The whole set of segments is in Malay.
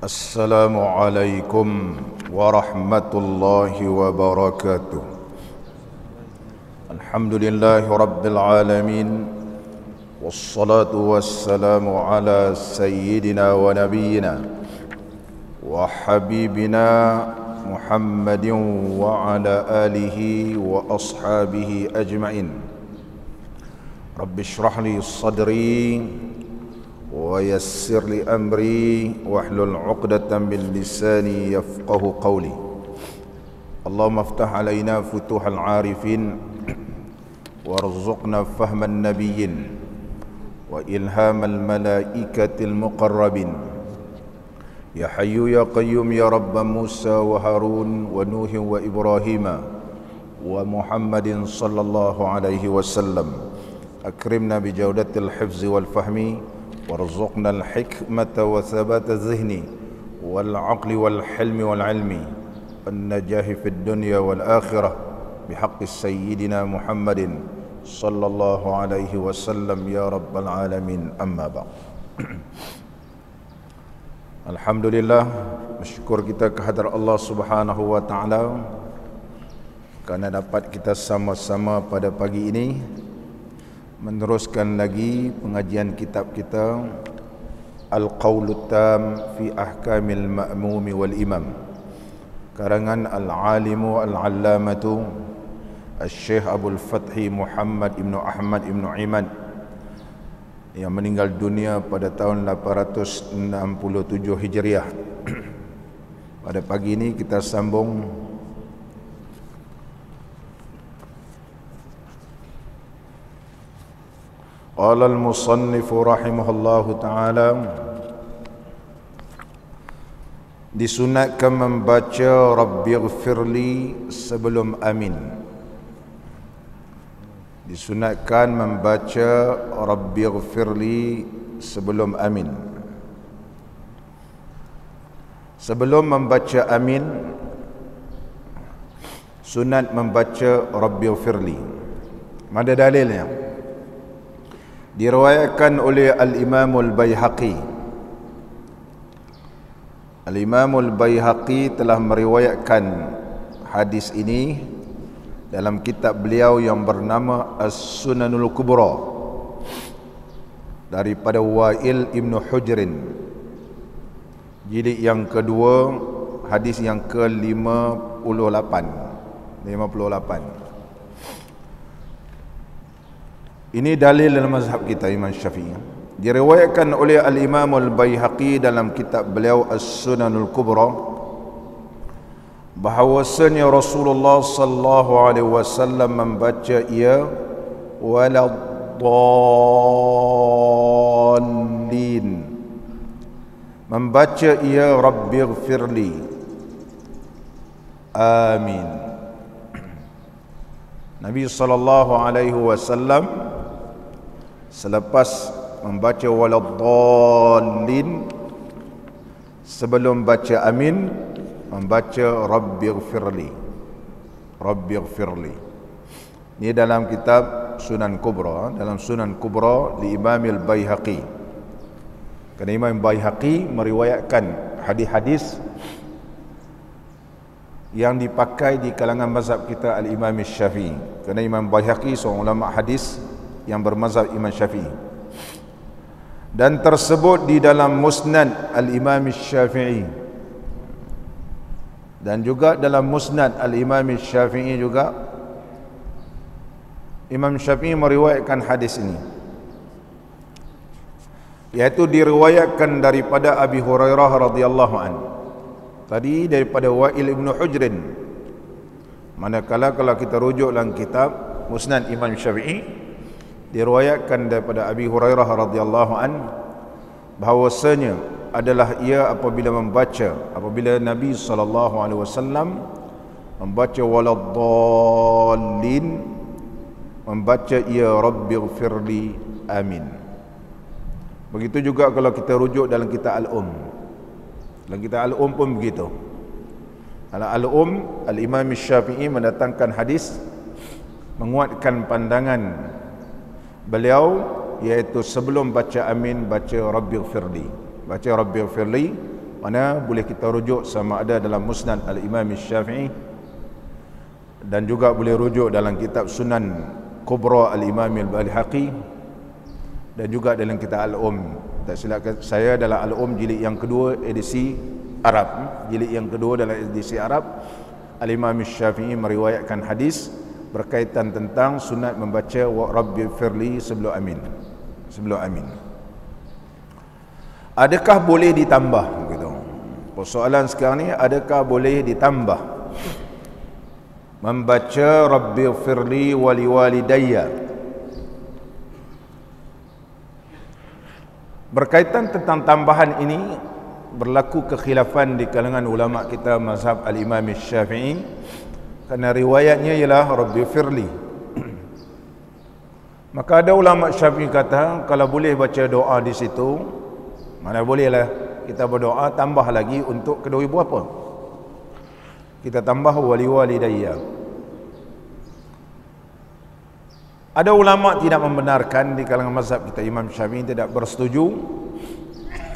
Assalamualaikum warahmatullahi wabarakatuh. Alhamdulillahi rabbil alamin. Wassalatu wassalamu ala sayyidina wa nabiyyina wa habibina Muhammadin wa ala alihi wa ashabihi ajma'in. Rabbi shrah li sadri wa yassir li amri wahlul 'uqdatam min lisani yafqahu qawli. Allahumma iftah alaina futuhal 'arifin warzuqna fahman nabiyyin wa ilhamal malaikatil muqarrabin. Ya hayyu ya qayyum ya rabb Musa wa Harun wa Nuh wa Ibrahim wa Muhammadin sallallahu alaihi wasallam. Akrimna bi jawdatil hifzi wal fahmi warzuqna al-hikmata wa thabata dhihni wal 'aqli wal hilmi wal 'ilmi wan najahi fid dunya wal akhirah bihaqqi sayyidina Muhammadin sallallahu alaihi wasallam ya rabbal alamin. Amma ba'd. Alhamdulillah, bersyukur kita kehadrat Allah Subhanahu wa taala kerana dapat kita sama-sama pada pagi ini meneruskan lagi pengajian kitab kita Al-Qawlut Tam fi Ahkamil Ma'mumi wal Imam, karangan Al-Alimu Al-Allamatu Al-Syekh Abdul Fathi Muhammad Ibn Ahmad Ibn Imad yang meninggal dunia pada tahun 867 Hijriah. Pada pagi ini kita sambung qala al-musannif rahimahullahu ta'ala, disunatkan membaca Rabbighfirli sebelum amin. Disunatkan membaca Rabbighfirli sebelum amin. Sebelum membaca amin, sunat membaca Rabbighfirli. Mana dalilnya? Diriwayatkan oleh Al-Imam Al-Baihaqi. Al-Imam Al-Baihaqi telah meriwayatkan hadis ini dalam kitab beliau yang bernama As-Sunanul Kubra daripada Wa'il Ibn Hujrin, jilid yang kedua, hadis yang ke-58. Ini dalil dalam mazhab kita Imam Syafi'i. Diriwayatkan oleh Al-Imam Al-Baihaqi dalam kitab beliau As-Sunanul Kubra bahawasanya Rasulullah sallallahu alaihi wasallam membaca ia waladdallin, membaca ia Rabbighfirli, amin. Nabi sallallahu alaihi wasallam selepas membaca waladdallin, sebelum baca amin, membaca Rabbighfirli. Rabbighfirli. Ini dalam kitab Sunan Kubra, dalam Sunan Kubra di Imam Al-Baihaqi. Kerana Imam Al-Baihaqi meriwayatkan hadis-hadis yang dipakai di kalangan mazhab kita Al-Imam Syafi'i. Kerana Imam Al-Baihaqi seorang ulama hadis yang bermazhab Imam Syafi'i, dan tersebut di dalam Musnad Al-Imam Syafi'i, dan juga dalam Musnad Al-Imam Syafi'i juga Imam Syafi'i meriwayatkan hadis ini, iaitu diriwayatkan daripada Abi Hurairah radhiyallahu anhu. Tadi daripada Wa'il Ibn Hujrin. Manakala kalau kita rujuk dalam kitab Musnad Imam Syafi'i, diriwayatkan daripada Abi Hurairah radhiyallahu an bahawasanya adalah ia apabila Nabi sallallahu alaihi wasallam membaca waladdallin, membaca ia Rabbighfirli, amin. Begitu juga kalau kita rujuk dalam kitab Al-Dalam kitab Al pun begitu. Al-Dalam Al-Imam Syafi'i mendatangkan hadis menguatkan pandangan beliau, iaitu sebelum baca amin baca Rabbighfirli. Baca Rabbighfirli mana boleh kita rujuk sama ada dalam Musnad Al-Imam Syafi'i dan juga boleh rujuk dalam kitab Sunan Kubra Al-Imam Al-Baihaqi dan juga dalam kitab tak silap saya dalam Al-Um jilid yang kedua edisi Arab. Jilid yang kedua dalam edisi Arab, Al-Imam Syafi'i meriwayatkan hadis berkaitan tentang sunat membaca wa rabbi firli sebelum amin. Sebelum amin. Adakah boleh ditambah gitu? Persoalan sekarang ni, adakah boleh ditambah membaca rabbi firli wali walidayya? Berkaitan tentang tambahan ini berlaku kekhilafan di kalangan ulama kita mazhab Al-Imam Syafi'i, kerana riwayatnya ialah rabbi firli. Maka ada ulama Syafi'i kata kalau boleh baca doa di situ, mana bolehlah kita berdoa tambah lagi untuk kedua ibu bapa. Kita tambah wali walidayya. Ada ulama tidak membenarkan di kalangan mazhab kita, Imam Syafi'i tidak bersetuju,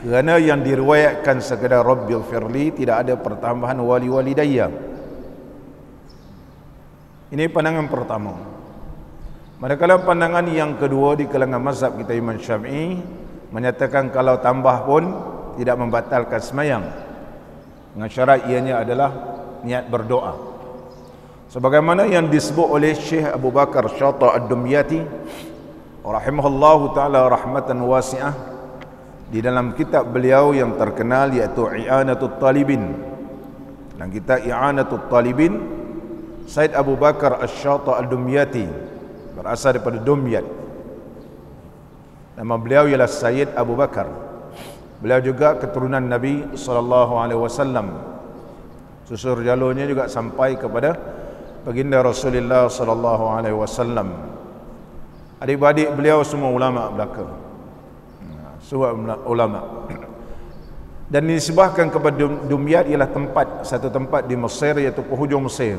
kerana yang diriwayatkan sekadar rabbil firli, tidak ada pertambahan wali walidayya. Ini pandangan pertama. Manakala pandangan yang kedua di kalangan mazhab kita Imam Syafi'i menyatakan kalau tambah pun tidak membatalkan sembahyang, dengan syarat ianya adalah niat berdoa. Sebagaimana yang disebut oleh Syekh Abu Bakar Syata Ad-Dumyati rahimahullahu ta'ala rahmatan wasi'ah di dalam kitab beliau yang terkenal iaitu I'anatul Talibin. Dan kitab I'anatul Talibin, Said Abu Bakar Syata Ad-Dumyati berasal daripada Dumyat. Nama beliau ialah Sayyid Abu Bakar. Beliau juga keturunan Nabi SAW. Susur jalurnya juga sampai kepada baginda Rasulullah SAW. Adik-adik beliau semua ulama belaka, semua ulama. Dan disebahkan kepada Dumyat ialah satu tempat di Mesir, iaitu penghujung Mesir.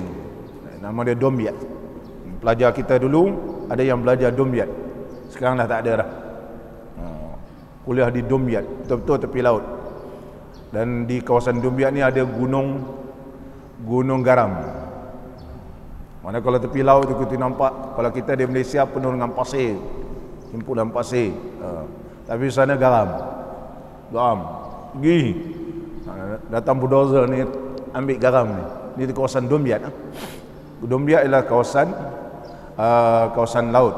Nama dia Dumyat. Pelajar kita dulu ada yang belajar Dumyat, sekarang dah tak ada dah. Kuliah di Dumyat, betul-betul tepi laut. Dan di kawasan Dumyat ni ada gunung garam. Mana kalau tepi laut tu kita nampak, kalau kita di Malaysia penuh dengan pasir, himpunan pasir. Tapi sana garam. Pergi. Datang bulldozer ni ambil garam ni. Di kawasan Dumyat. Dumyat ialah kawasan laut,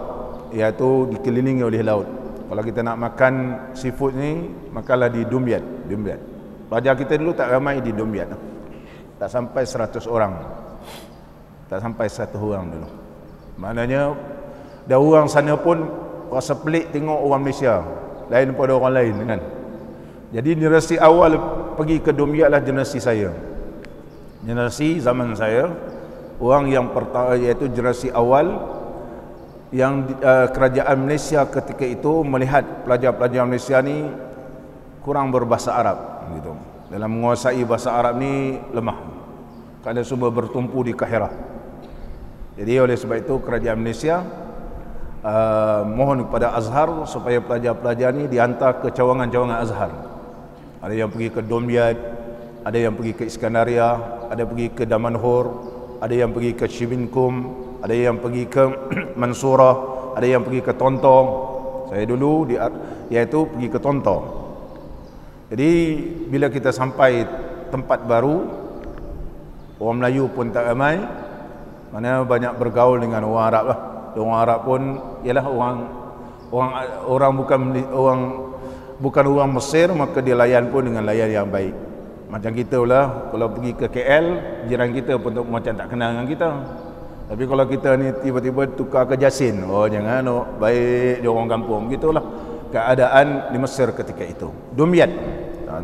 iaitu dikelilingi oleh laut. Kalau kita nak makan seafood ni, makanlah di Dumyat. Pelajar kita dulu tak ramai di Dumyat. Tak sampai 100 orang. Tak sampai 100 orang dulu. Maknanya dah orang sana pun rasa pelik tengok orang Malaysia lain daripada orang lain kan. Jadi generasi awal pergi ke Dumyat lah generasi saya. Generasi zaman saya, orang yang pertama iaitu generasi awal yang kerajaan Malaysia ketika itu melihat pelajar-pelajar Malaysia ni kurang berbahasa Arab gitu. Dalam menguasai bahasa Arab ni lemah. Kerana semua bertumpu di Kahirah. Jadi oleh sebab itu kerajaan Malaysia mohon kepada Azhar supaya pelajar-pelajar ni dihantar ke cawangan-cawangan Azhar. Ada yang pergi ke Dumyat, ada yang pergi ke Iskandaria, ada pergi ke Damanhur, ada yang pergi ke Shibinkum, ada yang pergi ke Mansurah, ada yang pergi ke Tontong. Saya dulu iaitu pergi ke Tontong. Jadi bila kita sampai tempat baru, orang Melayu pun tak ramai, mana banyak bergaul dengan orang Arab lah. Orang Arab pun ialah orang bukan orang Mesir, maka dia layan pun dengan layan yang baik. Macam kita lah, kalau pergi ke KL, jiran kita pun macam tak kenal dengan kita. Tapi kalau kita ni tiba-tiba tukar ke Jasin, oh jangan, oh, baik dia orang kampung, begitulah keadaan di Mesir ketika itu. Dumyat.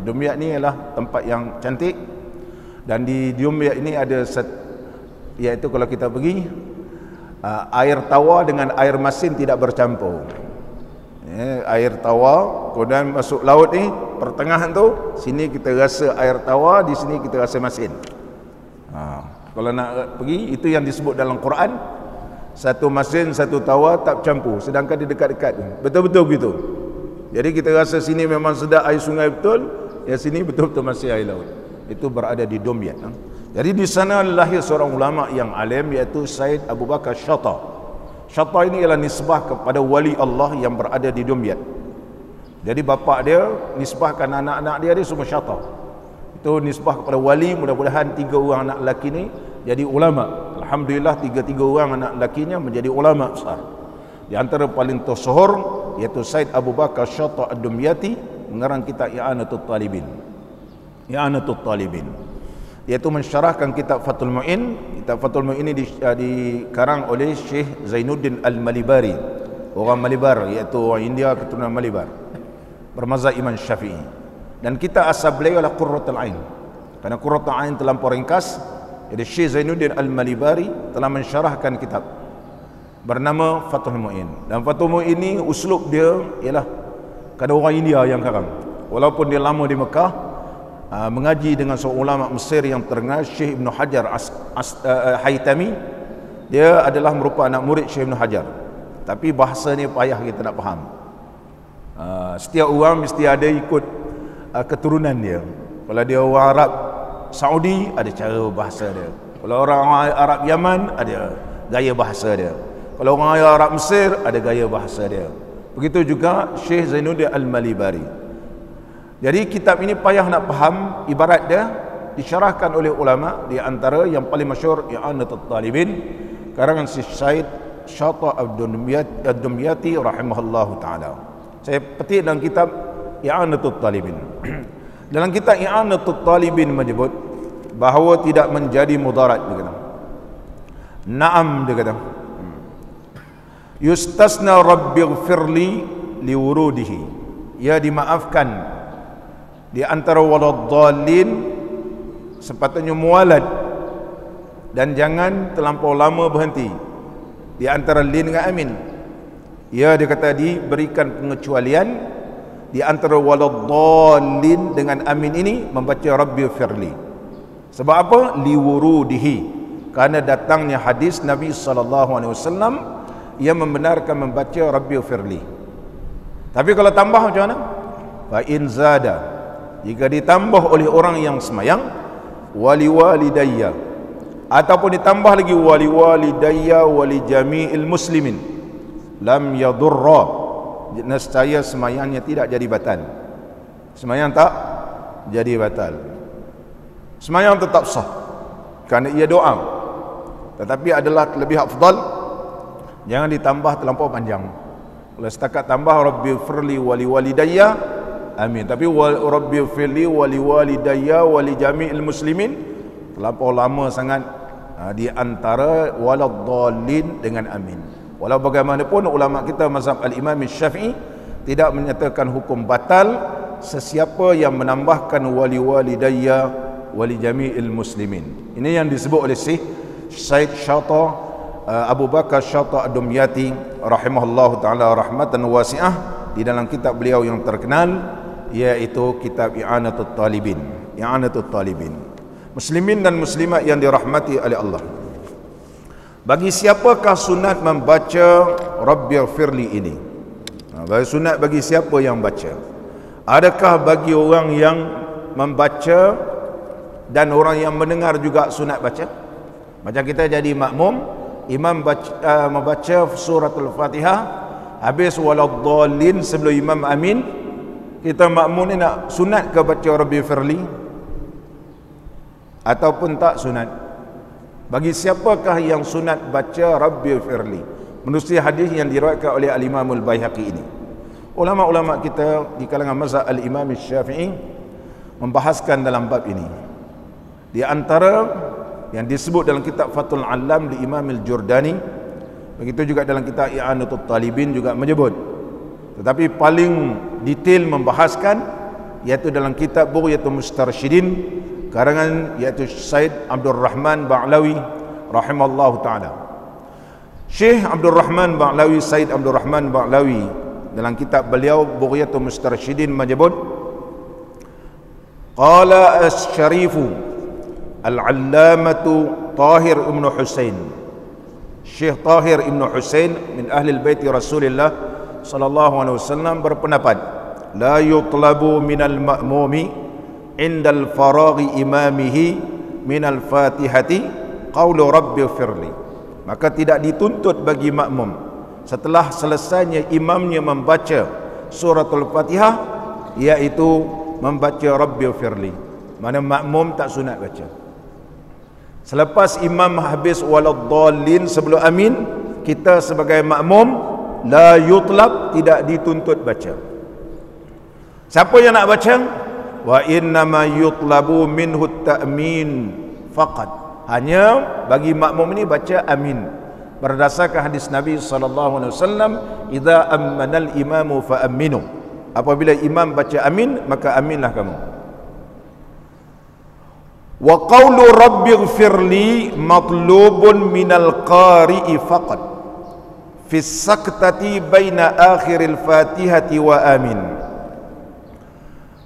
Dumyat ni ialah tempat yang cantik. Dan di Dumyat ini ada iaitu kalau kita pergi, air tawa dengan air masin tidak bercampur. Air tawa kemudian masuk laut ni, pertengahan tu, sini kita rasa air tawa, di sini kita rasa masin. Kalau nak pergi, itu yang disebut dalam Quran, satu masin satu tawa tak bercampur, sedangkan di dekat-dekat. Betul-betul begitu. Jadi kita rasa sini memang sedap air sungai betul, Ya sini betul-betul masih air laut. Itu berada di Dumyat. Jadi di sana lahir seorang ulama yang alim, iaitu Said Abu Bakar Shatta. Shatta ini ialah nisbah kepada wali Allah yang berada di Dumyat. Jadi bapa dia nisbahkan anak-anak dia semua Shatta. Itu nisbah kepada wali. Mudah-mudahan 3 orang anak lelaki ni jadi ulama. Alhamdulillah 3 orang anak lelakinya menjadi ulama besar. Di antara paling tersohor iaitu Said Abu Bakar Shatta Ad-Dumyati, mengarang kitab I'anatul Talibin. I'anatul Talibin, iaitu mensyarahkan kitab Fathul Mu'in. Kitab Fathul Mu'in ini dikarang oleh Syekh Zainuddin Al-Malibari, orang Malibar, iaitu orang India keturunan Malibar, bermazhab Imam Syafi'i. Dan kita asal beliau adalah Qurratul Ain. Karena Qurratul Ain terlampau ringkas, jadi Syekh Zainuddin Al-Malibari telah mensyarahkan kitab bernama Fathul Mu'in. Dan Fathul Mu'in ini uslub dia ialah kada orang India yang karang. Walaupun dia lama di Mekah, mengaji dengan seorang ulama Mesir yang terkenal, Syekh Ibn Hajar Haytami. Dia adalah merupakan anak murid Syekh Ibn Hajar. Tapi bahasa ni payah kita nak faham. Setiap orang mesti ada ikut keturunan dia. Kalau dia orang Arab Saudi, ada cara bahasa dia. Kalau orang Arab Yaman, ada gaya bahasa dia. Kalau orang Arab Mesir, ada gaya bahasa dia. Begitu juga Syekh Zainuddin Al-Malibari. Jadi kitab ini payah nak faham. Ibarat dia disyarahkan oleh ulama, di antara yang paling masyhur I'anatul Talibin, karangan si Said Shatta Ad-Dumyati rahimahullahu taala. Saya petik dalam kitab I'anatul Talibin. Dalam kitab I'anatul Talibin menyebut bahawa tidak menjadi mudarat, dia kata. Naam, dia kata. Yustasna rabbighfirli liwurudihi. Ya, dimaafkan di antara waladdallin, sepatutnya mualad, dan jangan terlampau lama berhenti di antara lin dengan amin. Ya, dia kata diberikan pengecualian di antara waladdallin dengan amin ini membaca rabbighfirli. Sebab apa? Liwurudihi, karena datangnya hadis Nabi SAW yang membenarkan membaca rabbighfirli. Tapi kalau tambah macam mana? Fa in zada, jika ditambah oleh orang yang semayang, wali walidayya, ataupun ditambah lagi wali walidayya wali jami'il muslimin, lam yadurra, nescaya semayangnya tidak jadi batal. Semayang tak jadi batal. Semayang tetap sah kerana ia doa, tetapi adalah lebih afdal jangan ditambah terlampau panjang. Kalau setakat tambah rabbighfirli wali walidayya, amin, tapi rabbighfirli wali walidayya wali jami'il muslimin terlampau lama sangat di antara waladdallin dengan amin. Walau bagaimanapun ulama kita mazhab al-Imam Syafi'i tidak menyatakan hukum batal sesiapa yang menambahkan wali walidayya wali jami'il muslimin. Ini yang disebut oleh Syekh Said Shatta Abu Bakar Shatta Ad-Dumyati rahimahullahu taala rahmatan wasi'ah, di dalam kitab beliau yang terkenal iaitu kitab I'anatul Talibin. I'anatul Talibin. Muslimin dan muslimat yang dirahmati oleh Allah, bagi siapakah sunat membaca rabbighfirli ini? Bagi sunat bagi siapa yang baca? Adakah bagi orang yang membaca dan orang yang mendengar juga sunat baca? Macam kita jadi makmum, imam membaca suratul Fatihah, habis waladdallin sebelum imam amin, kita makmum ni nak sunat ke baca rabbighfirli ataupun tak sunat? Bagi siapakah yang sunat baca rabbighfirli? Menurut hadis yang diriwayatkan oleh al-Imam al-Baihaqi ini, ulama-ulama kita di kalangan mazhab al-Imam Syafi'i membahaskan dalam bab ini. Di antara yang disebut dalam kitab Fathul Alam di Imam Al-Jurdani, begitu juga dalam kitab I'anatul Talibin juga menyebut. Tetapi paling detail membahaskan iaitu dalam kitab Bughyatul Mustarsyidin karangan iaitu Said Abdul Rahman Ba'lawi rahimallahu taala. Syekh Abdul Rahman Ba'lawi, Said Abdul Rahman Ba'lawi, dalam kitab beliau Bughyatul Mustarsyidin menyebut, qala asy-syarifu al-allamatu Tahir ibn Husain, Syekh Tahir ibn Husain min ahli al-bait Rasulullah sallallahu alaihi wasallam berpendapat, la yutlabu minal ma'mumi indal faraghi imamihi minal fatihati qawlu rabbi firli. Maka tidak dituntut bagi makmum setelah selesainya imamnya membaca suratul Fatihah, iaitu membaca rabbi firli. Mana makmum tak sunat baca. Selepas imam habis waladdallin sebelum amin, kita sebagai makmum la yutlab, tidak dituntut baca. Siapa yang nak baca? Wa innama yutlabu minhu ta'min faqat. Hanya bagi makmum ini baca amin. Berdasarkan hadis Nabi sallallahu alaihi wasallam, idza ammana al-imamu fa aminu. Apabila imam baca amin, maka aminlah kamu. Wa qawlu rabbighfirli matlubun minal qari'i faqat fi saktati baina akhiril fatihati wa amin.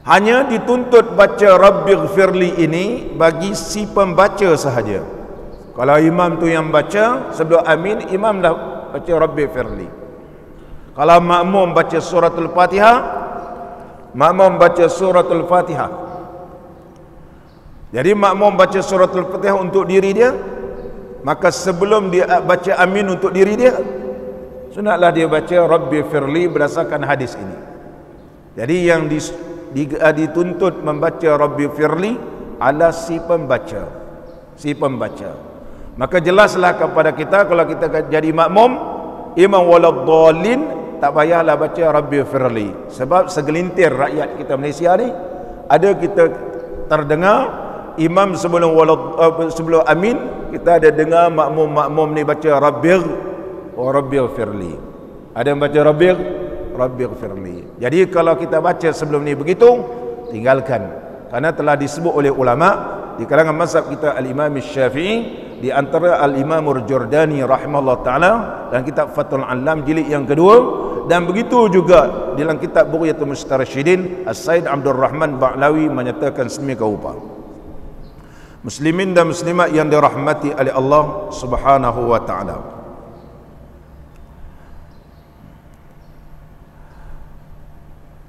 Hanya dituntut baca rabbighfirli ini bagi si pembaca sahaja. Kalau imam tu yang baca sebelum amin, imam dah baca rabbighfirli. Kalau makmum baca suratul Fatihah, makmum baca suratul Fatihah. Jadi makmum baca suratul Fatihah untuk diri dia, maka sebelum dia baca amin untuk diri dia, sunatlah dia baca rabbi firli berdasarkan hadis ini. Jadi yang dituntut membaca rabbi firli ala si pembaca. Maka jelaslah kepada kita, kalau kita jadi makmum, imam waladdallin, tak payahlah baca rabbi firli. Sebab segelintir rakyat kita Malaysia ni, ada kita terdengar imam sebelum amin, kita ada dengar makmum ni baca rabbighfirli. Ada yang baca rabbighfirli. Jadi kalau kita baca sebelum ni begitu, tinggalkan. Karena telah disebut oleh ulama di kalangan mazhab kita al-Imam Syafi'i, di antara al-Imam Al-Jurdani rahimahullah taala dan kitab Fathul Alam jilid yang kedua, dan begitu juga dalam kitab Bughyatul Mustarsyidin As-Said Abdul Rahman Ba'lawi menyatakan sedemikian rupa. Muslimin dan muslimat yang dirahmati oleh Allah Subhanahu wa taala,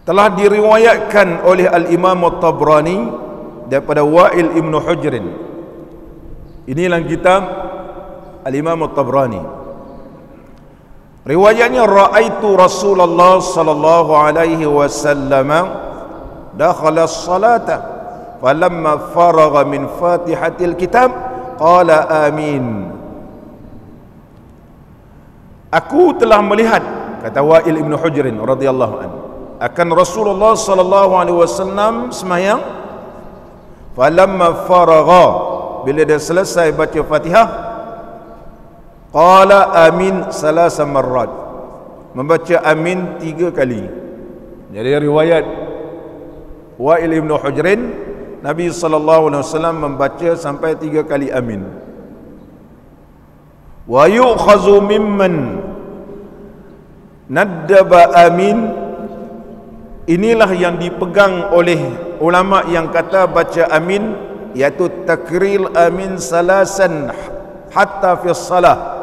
telah diriwayatkan oleh Al-Imam At-Tabrani daripada Wa'il Ibn Hujrin. Inilah kitab Al-Imam At-Tabrani. Riwayatnya, ra'aitu Rasulullah sallallahu alaihi wasallam dakhala as-salata falamma faragha min fatihatil kitab qala amin. Aku telah melihat, kata Wa'il Ibn Hujrin radhiyallahu anhu, akan Rasulullah sallallahu alaihi wasallam sembahyang, falamma faragha, bila dia selesai baca Fatihah, qala amin salasa marrat, membaca amin 3 kali. Jadi riwayat Wa'il Ibn Hujrin, Nabi sallallahu alaihi wasallam membaca sampai 3 kali amin. Wa yu'khazu mimman naddaba amin. Inilah yang dipegang oleh ulama yang kata baca amin, iaitu takril amin salasan hatta fi salah.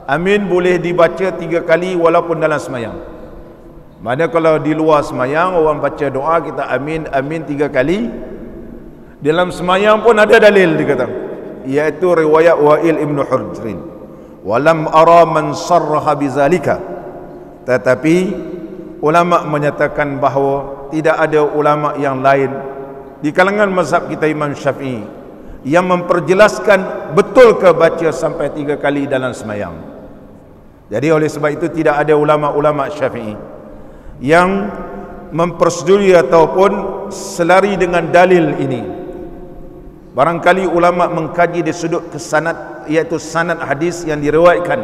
Amin boleh dibaca 3 kali walaupun dalam semayang. Mana kalau di luar semayang orang baca doa, kita amin 3 kali. Dalam semayang pun ada dalil dikata, iaitu riwayat Wa'il Ibn Hujrin, walam ara man sarraha bizalika. Tetapi ulama menyatakan bahawa tidak ada ulama yang lain di kalangan mazhab kita Imam Syafi'i yang memperjelaskan betul ke baca sampai 3 kali dalam semayang. Jadi oleh sebab itu tidak ada ulama-ulama Syafi'i yang memperseduri ataupun selari dengan dalil ini. Barangkali ulama mengkaji di sudut kesanad, iaitu sanad hadis yang diriwayatkan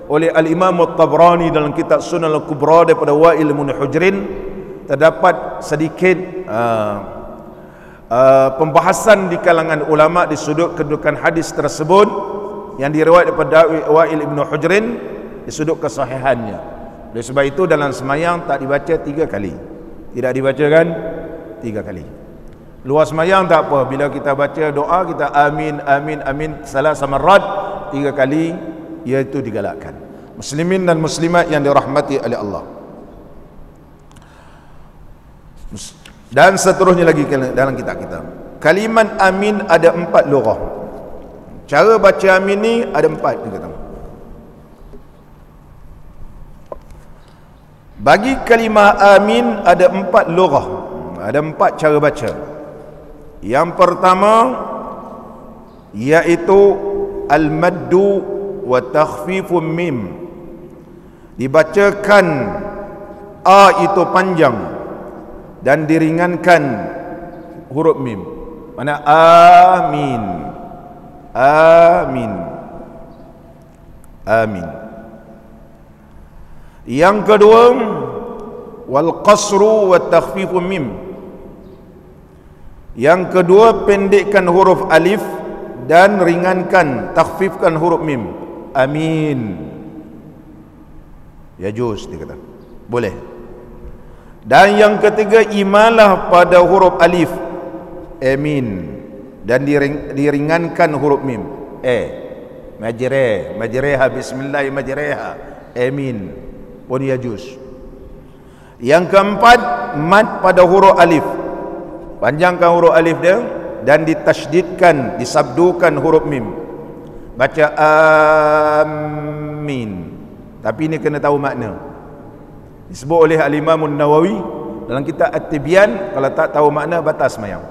oleh Al-Imam At-Tabrani dalam kitab Sunan Al-Kubra daripada Wa'il Ibn Hujrin, terdapat sedikit pembahasan di kalangan ulama di sudut kedudukan hadis tersebut yang diriwayat daripada Wa'il Ibn Hujrin di sudut kesahihannya. Oleh sebab itu dalam semayang tak dibaca 3 kali, tidak dibacakan 3 kali. Luar semayang tak apa, bila kita baca doa kita amin amin amin salasa marrat 3 kali, iaitu digalakkan. Muslimin dan muslimat yang dirahmati oleh Allah, Dan seterusnya lagi dalam kitab kita. Kalimat amin ada 4 lughah. Cara baca amin ni ada 4 dia kata. Bagi kalimah amin ada 4 lughah. Ada 4 cara baca. Yang pertama iaitu al-maddu wa takhfifun mim. Dibacakan a itu panjang dan diringankan huruf mim. Mana amin. Amin. Amin. Yang kedua wal qasru wa takhfifun mim. Yang kedua pendekkan huruf alif dan ringankan, takhfifkan huruf mim. Amin. Ya juz dia kata. Boleh. Dan yang ketiga imalah pada huruf alif. Amin. Dan diringankan huruf mim. Majreha bismillah majreha. Amin. Pun ya juz. Yang keempat mad pada huruf alif. Panjangkan huruf alif dia dan ditasydidkan, disabdukan huruf mim. Baca amin. Tapi ini kena tahu makna. Disebut oleh Al-Imam An-Nawawi dalam kitab At-Tibyan, kalau tak tahu makna batas sembahyang.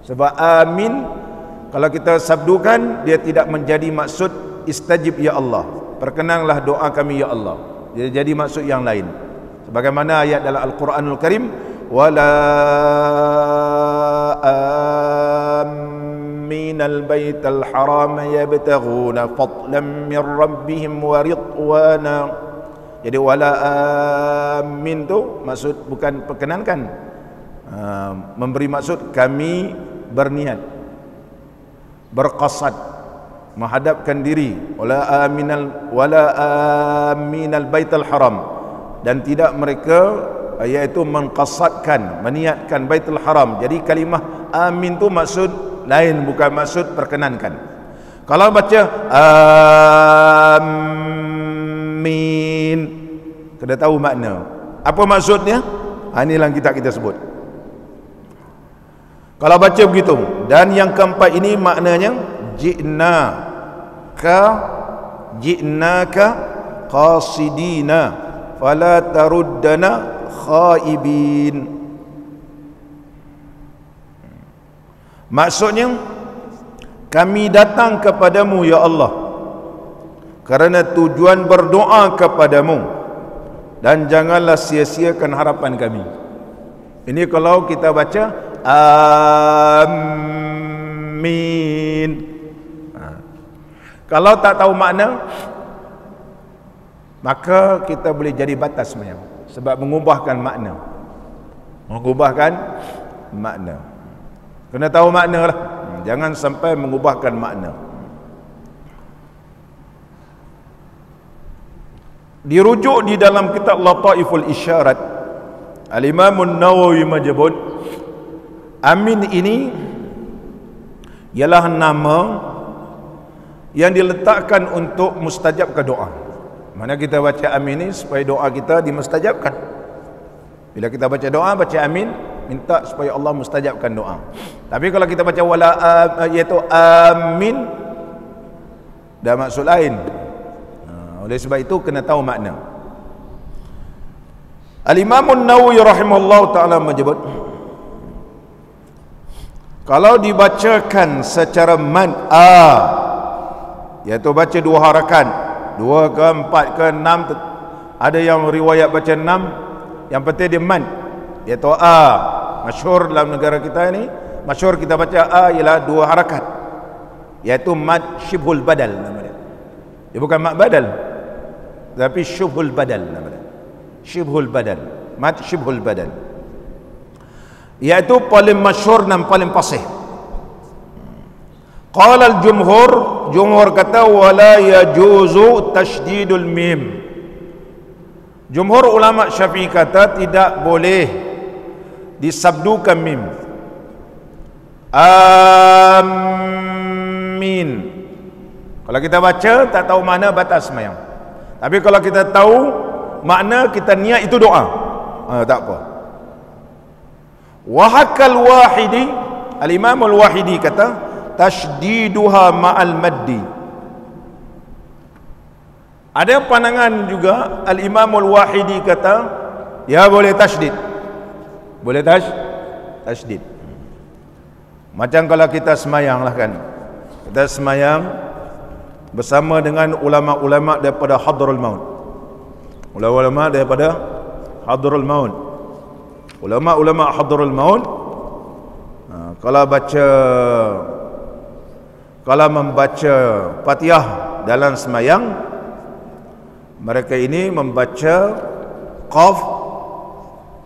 Sebab amin kalau kita sabdukan dia tidak menjadi maksud istajib ya Allah, perkenanlah doa kami ya Allah. Dia jadi maksud yang lain. Sebagaimana ayat dalam Al-Quranul Karim, wala aminal baital haram yabtaghuna fadlan min rabbihim wa ridwana. Jadi wala amin tu maksud bukan perkenankan, memberi maksud kami berniat, berqasad, menghadapkan diri wala aminal baital haram, dan tidak mereka iaitu mengqasadkan, meniatkan baitul haram. Jadi kalimah amin tu maksud lain, bukan maksud perkenankan. Kalau baca amin kena tahu makna. Apa maksudnya? Inilah kita sebut. Kalau baca begitu. Dan yang keempat ini maknanya ji'naka qasidina fala taruddana khaibin. Maksudnya kami datang kepadamu ya Allah kerana tujuan berdoa kepadamu, dan janganlah sia-siakan harapan kami. Ini kalau kita baca amin. Kalau tak tahu makna, maka kita boleh jadi batas sebenarnya, sebab mengubahkan makna. Kena tahu makna lah. Jangan sampai mengubahkan makna. Dirujuk di dalam kitab Lataiful Isyarat, Al-Imam An-Nawawi menyebut amin ini ialah nama yang diletakkan untuk mustajabkan doa. Mana kita baca amin ini supaya doa kita dimustajabkan. Bila kita baca doa, baca amin, minta supaya Allah mustajabkan doa. Tapi kalau kita baca wala iaitu amin, dah maksud lain. Oleh sebab itu kena tahu makna. Al-Imam An-Nawawi rahimahullah ta'ala menyebut, kalau dibacakan secara mad iaitu baca 2 harakat, 2 ke 4 ke 6, ada yang riwayat baca 6, yang penting dia mad iaitu masyhur dalam negara kita ini, masyhur kita baca ialah 2 harakat, iaitu mad syibhul badal namanya. Dia bukan mad badal, tapi syibhul badal namanya. Syibhul badal, mad syibhul badal, iaitu paling masyhur dan paling fasih. Qala al-jumhur kata wala yajuzu tasydidul mim. Jumhur ulama Syafi'i kata tidak boleh disabdukan mim. Amin. Kalau kita baca tak tahu mana, batas sembahyang. Tapi kalau kita tahu makna, kita niat itu doa, tak apa. Wa hakal Wahidi, Al-Imam Al-Wahidi kata tashdiduha ma'al maddi. Ada pandangan juga Al-Imam Al-Wahidi kata ya boleh tasydid. Boleh tasydid. Macam kalau kita semayang lah kan. Kita semayang bersama dengan ulama-ulama daripada Hadraul Maut. Ulama-ulama daripada Hadraul Maut. Ulama-ulama Hadraul Maut kalau membaca Fatihah dalam semayang, mereka ini membaca qaf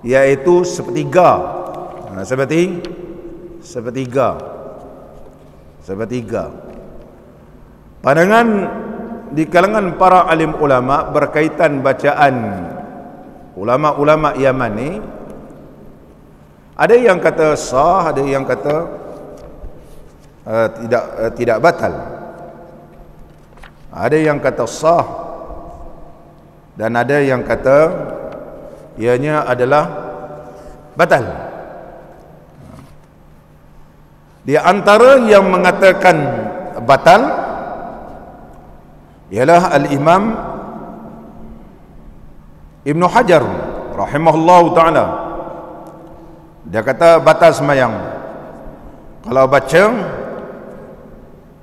iaitu sepertiga. Sepertiga. Pandangan di kalangan para alim ulama berkaitan bacaan ulama-ulama Yaman ni, ada yang kata sah, ada yang kata tidak batal. Ada yang kata sah dan ada yang kata ianya adalah batal. Di antara yang mengatakan batal ialah Al-Imam Ibn Hajar rahimahullah ta'ala. Dia kata batal semayang kalau baca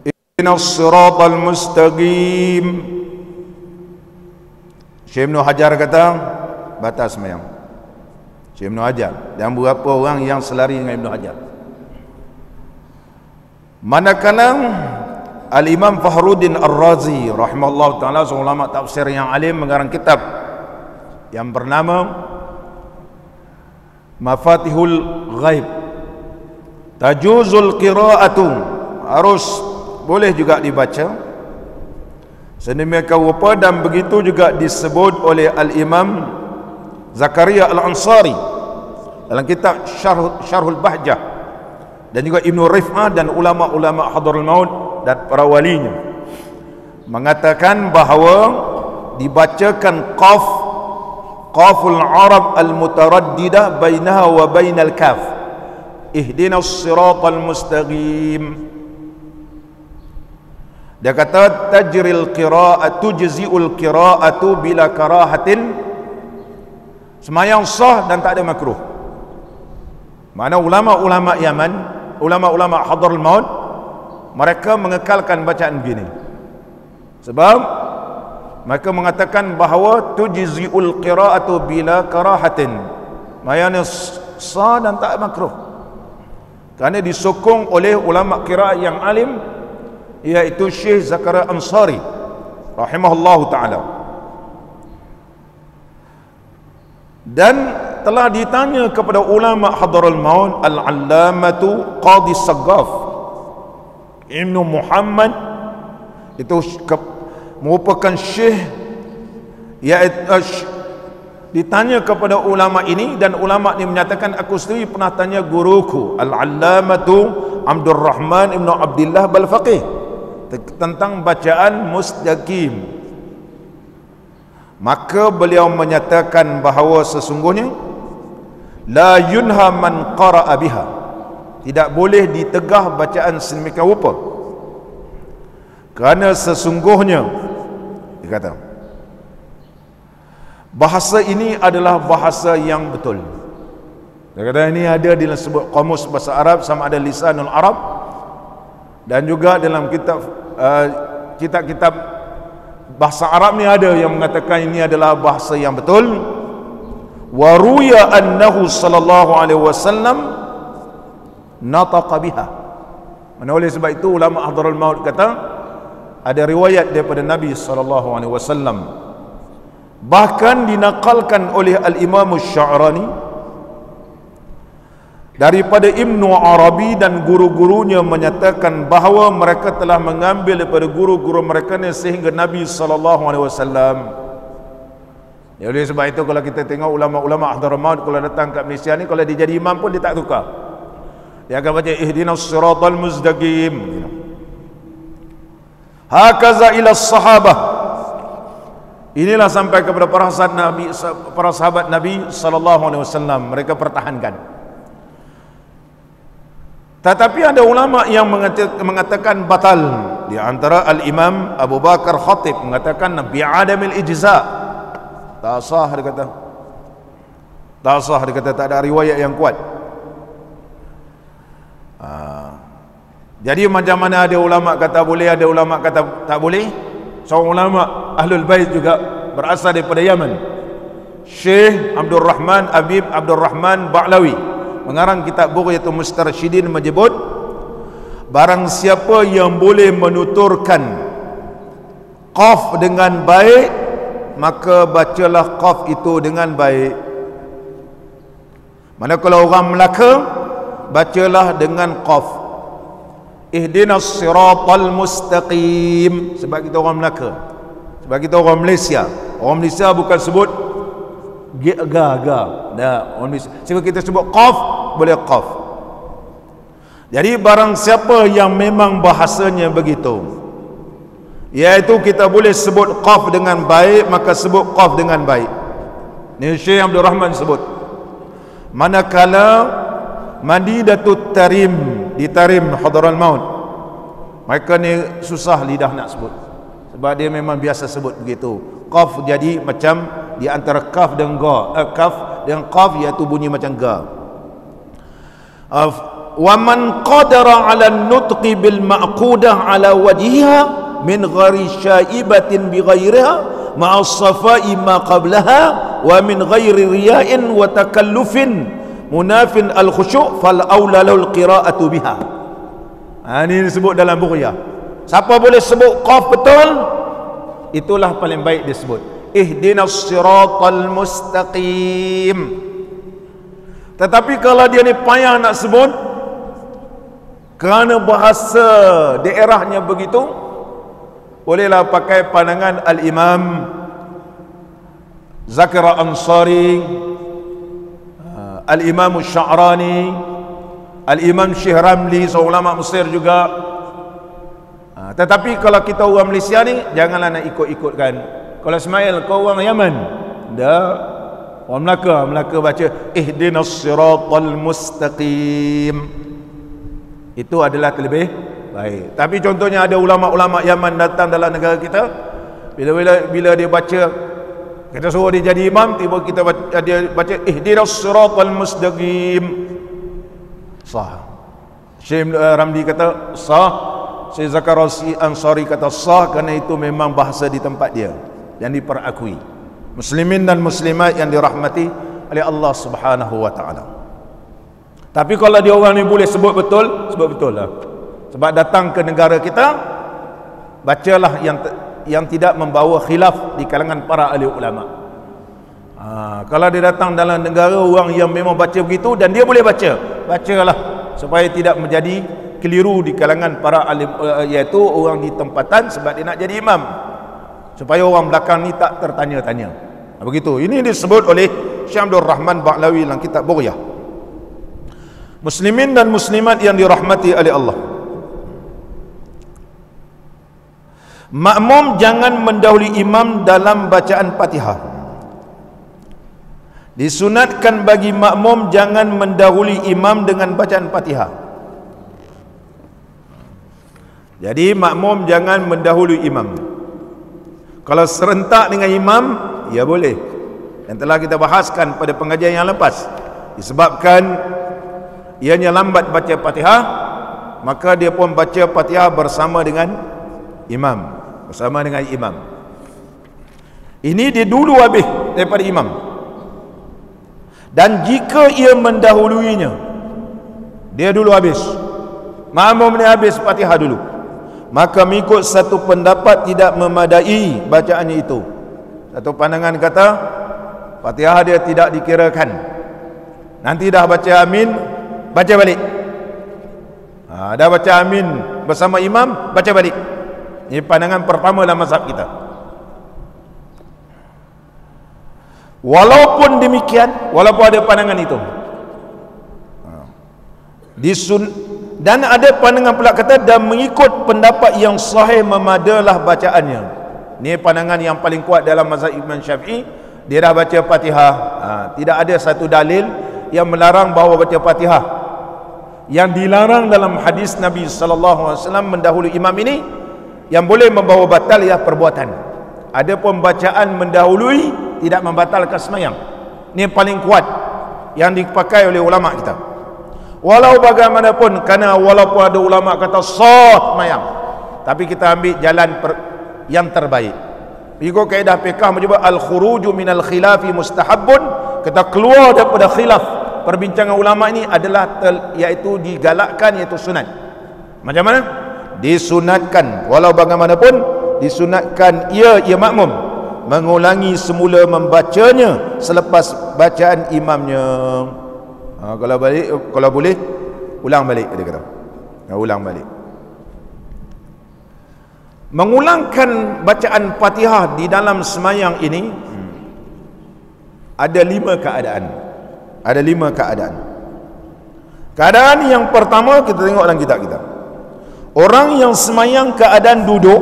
Ihdinas siratal mustaqim. Syekh Ibn Hajar kata batal semayang. Syekh Ibn Hajar dan beberapa orang yang selari dengan Ibn Hajar. Manakala Al-Imam Fakhruddin Ar-Razi rahimahullah ta'ala, seorang ulama tafsir yang alim, mengarang kitab yang bernama Mafatihul Ghaib. Tajuzul qira'atu, harus boleh juga dibaca sedemikian rupa, dan begitu juga disebut oleh Al-Imam Zakaria Al-Ansari dalam kitab Syarhul Bahjah, dan juga Ibn Rif'ah dan ulama-ulama Hadraul Maut dan para walinya mengatakan bahawa dibacakan qaful Arab al-mutaraddidah bainaha wa bainal kaf, ihdinas siratal mustaqim. Dia kata tajril qira'atu tujzi'ul qira'atu bila karahatin, semayang sah dan tak ada makruh. Mana ulama-ulama Yaman, ulama-ulama Hadraul Maut, mereka mengekalkan bacaan begini sebab mereka mengatakan bahawa tujzi'ul qira'atu bila karahatin, maknanya sah dan tak makruh, kerana disokong oleh ulama qira'ah yang alim iaitu Syekh Zakaria Ansari rahimahullahu ta'ala. Dan telah ditanya kepada ulama Hadraul Maut Al-Allamatu Qadi Saggaf Ibnu Muhammad, itu merupakan syekh, ditanya kepada ulama ini, dan ulama ini menyatakan aku sendiri pernah tanya guruku Al-Allamatu Abdul Rahman Ibnu Abdullah Balfaqih tentang bacaan mustaqim. Maka beliau menyatakan bahawa sesungguhnya la yunha man qara'a biha, tidak boleh ditegah bacaan sedemikian rupa, kerana sesungguhnya dia kata bahasa ini adalah bahasa yang betul. Dia kata ini ada di dalam sebut kamus bahasa Arab, sama ada Lisanul Arab, dan juga dalam kitab-kitab bahasa Arab ni ada yang mengatakan ini adalah bahasa yang betul. Wa ruya annahu sallallahu alaihi wasallam nataqa biha. Oleh sebab itu ulama Hadraul Maut kata ada riwayat daripada Nabi sallallahu alaihi wasallam, bahkan dinakalkan oleh Al-Imam Sya'rani daripada Ibnu Arabi dan guru-gurunya menyatakan bahawa mereka telah mengambil daripada guru-guru mereka ni sehingga Nabi SAW. Ya, oleh sebab itu kalau kita tengok ulama-ulama Hadraul Maut kalau datang ke Malaysia ni, kalau dia jadi imam pun dia tak tukar, dia akan baca ihdinas siratal mustaqim. Hakaza ila sahabah, inilah sampai kepada para sahabat Nabi sallallahu alaihi wasallam, mereka pertahankan. Tetapi ada ulama yang mengatakan batal. Di antara Al-Imam Abu Bakar Khatib mengatakan bi'adamil ijza'. Tak sah, dia kata. Tak sah, dia kata, tak ada riwayat yang kuat. Jadi macam mana ada ulama kata boleh, ada ulama kata tak boleh. Seorang ulama Ahlul Bait juga berasal daripada Yaman, Syekh Abdul Rahman Habib Abdul Rahman Ba'lawi, mengarang kitab Bughyatul Mustarsyidin, menyebut barang siapa yang boleh menuturkan qaf dengan baik, maka bacalah qaf itu dengan baik. Manakala orang Melaka, bacalah dengan qaf. Ihdinas siratal mustaqim. Sebab kita orang Melaka, sebab kita orang Malaysia. Orang Malaysia bukan sebut ga. Nah, orang Malaysia sebab kita sebut qaf, boleh qaf. Jadi barang siapa yang memang bahasanya begitu, iaitu kita boleh sebut qaf dengan baik, maka sebut qaf dengan baik. Ni Syekh Abdul Rahman sebut. Manakala Madidatut Tarim, di Tarim Hadraul Maut, mereka ni susah lidah nak sebut, sebab dia memang biasa sebut begitu. Qaf jadi macam di antara kaf dan ga, kaf dan qaf, iaitu bunyi macam ga. Wa man qadara 'ala an-nutqi bil ma'qudah 'ala wajhiha min ghairi syaibatin bi ghairiha ma'a as-safai ma qablaha wa min ghairi riya'in wa takallufin munafin al-khusyu' fal aula lal qira'atu biha. Ini disebut dalam Bughyah. Siapa boleh sebut qaf betul, itulah paling baik disebut ihdinas siratal mustaqim. Tetapi kalau dia ni payah nak sebut kerana bahasa daerahnya begitu, bolehlah pakai pandangan Al-Imam Zakir Ansari, Al-Imam Sya'rani, Al-Imam Syekh Ramli, seorang ulama Mesir juga. Tetapi kalau kita orang Malaysia ni, janganlah nak ikut-ikutkan. Kalau Ismail, kau orang Yaman, dah. Orang Melaka baca ihdinas siratal mustaqim. Itu adalah lebih baik. Tapi contohnya ada ulama-ulama Yaman datang dalam negara kita, bila dia baca, kita suruh dia jadi imam, tiba kita baca, dia baca ihdinas siratal mustaqim, sah. Syekh Ramli kata sah, Syekh Zakir Ansari kata sah, kerana itu memang bahasa di tempat dia yang diperakui. Muslimin dan muslimat yang dirahmati oleh Allah Subhanahu wa taala. Tapi kalau dia orang ni boleh sebut betul, sebut betul lah. Sebab datang ke negara kita, bacalah yang tidak membawa khilaf di kalangan para ahli ulama. Kalau dia datang dalam negara orang yang memang baca begitu dan dia boleh baca, bacalah supaya tidak menjadi keliru di kalangan para ahli, iaitu orang di tempatan, sebab dia nak jadi imam, supaya orang belakang ni tak tertanya-tanya. Begitu. Ini disebut oleh Syekh Abdul Rahman Ba'lawi dalam kitab Bughyah. Muslimin dan muslimat yang dirahmati oleh Allah, makmum jangan mendahului imam dalam bacaan Fatihah. Disunatkan bagi makmum jangan mendahului imam dengan bacaan Fatihah. Jadi makmum jangan mendahului imam. Kalau serentak dengan imam, ya boleh. Yang telah kita bahaskan pada pengajian yang lepas, disebabkan ianya lambat baca Fatihah, maka dia pun baca Fatihah bersama dengan imam, Ini dia dulu habis daripada imam. Dan jika ia mendahuluinya, dia dulu habis, makmum ni habis Fatihah dulu, maka mengikut satu pendapat tidak memadai bacaannya itu. Satu pandangan kata Fatihah dia tidak dikirakan, nanti dah baca amin, baca balik. Dah baca amin bersama imam, baca balik. Ini pandangan pertama dalam mazhab kita. Walaupun demikian, walaupun ada pandangan itu, dan ada pandangan pula kata dan mengikut pendapat yang sahih memadalah bacaannya. Ini pandangan yang paling kuat dalam mazhab Imam Syafi'i. Dia dah baca Fatihah, tidak ada satu dalil yang melarang bahawa baca Fatihah yang dilarang dalam hadis Nabi sallallahu alaihi wasallam mendahului imam ini yang boleh membawa batal ialah perbuatan. Adapun bacaan mendahului tidak membatalkan sembahyang. Ini yang paling kuat yang dipakai oleh ulama kita. Walau bagaimanapun, kerana walaupun ada ulama kata sah sembahyang, tapi kita ambil jalan yang terbaik. Ikut kaedah fiqh menyebut al-khuruju minal khilafi mustahabbun, kita keluar daripada khilaf perbincangan ulama ini adalah iaitu digalakkan, iaitu sunat. Macam mana? Disunatkan, walau bagaimanapun disunatkan ia makmum mengulangi semula membacanya selepas bacaan imamnya. Kalau boleh ulang balik, dia kata. Ulang balik. Mengulangkan bacaan Fatihah di dalam sembahyang ini ada 5 keadaan. Ada 5 keadaan. Keadaan yang pertama kita tengok dalam kitab kita. Orang yang sembahyang keadaan duduk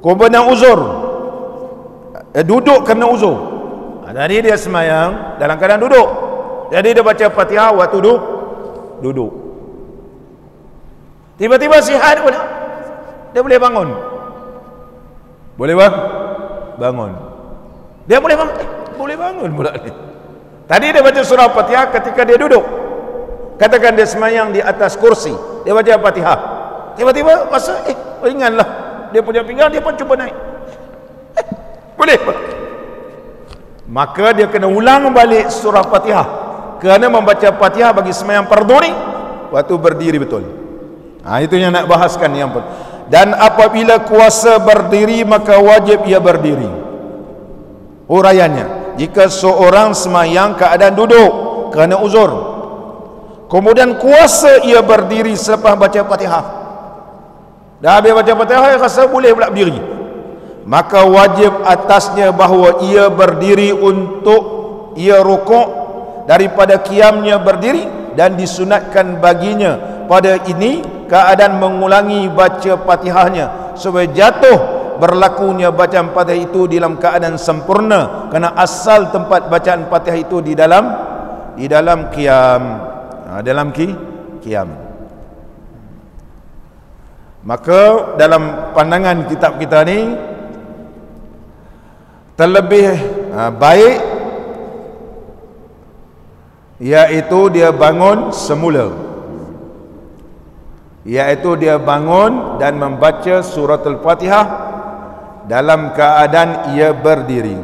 kerana uzur. Duduk kerana uzur. Jadi dia sembahyang dalam keadaan duduk. Jadi dia baca Fatihah waktu duduk. Tiba-tiba sihat dia boleh bangun. Boleh bangun. Dia boleh bangun. Boleh bangun pula ni. Tadi dia baca surah Fatihah ketika dia duduk. Katakan dia sembahyang di atas kursi, dia baca Fatihah. Tiba-tiba rasa ringanlah. Dia punya pinggang, dia pun cuba naik. Boleh. Maka dia kena ulang balik surah Fatihah. Kerana membaca Fatihah bagi sembahyang fardu ni waktu berdiri betul. Itu yang nak bahaskan yang pun. Dan apabila kuasa berdiri maka wajib ia berdiri. Uraiannya, jika seorang sembahyang keadaan duduk kerana uzur, kemudian kuasa ia berdiri selepas baca Fatihah, dah habis baca Fatihah dia rasa boleh pula berdiri, maka wajib atasnya bahawa ia berdiri untuk ia rukuk daripada qiyamnya berdiri, dan disunatkan baginya pada ini keadaan mengulangi baca Fatihahnya supaya jatuh berlakunya bacaan Fatihah itu dalam keadaan sempurna, kerana asal tempat bacaan Fatihah itu di dalam qiyam. Dalam qiyam. Maka dalam pandangan kitab kita ni terlebih baik iaitu dia bangun semula, iaitu dia bangun dan membaca suratul Fatihah dalam keadaan ia berdiri,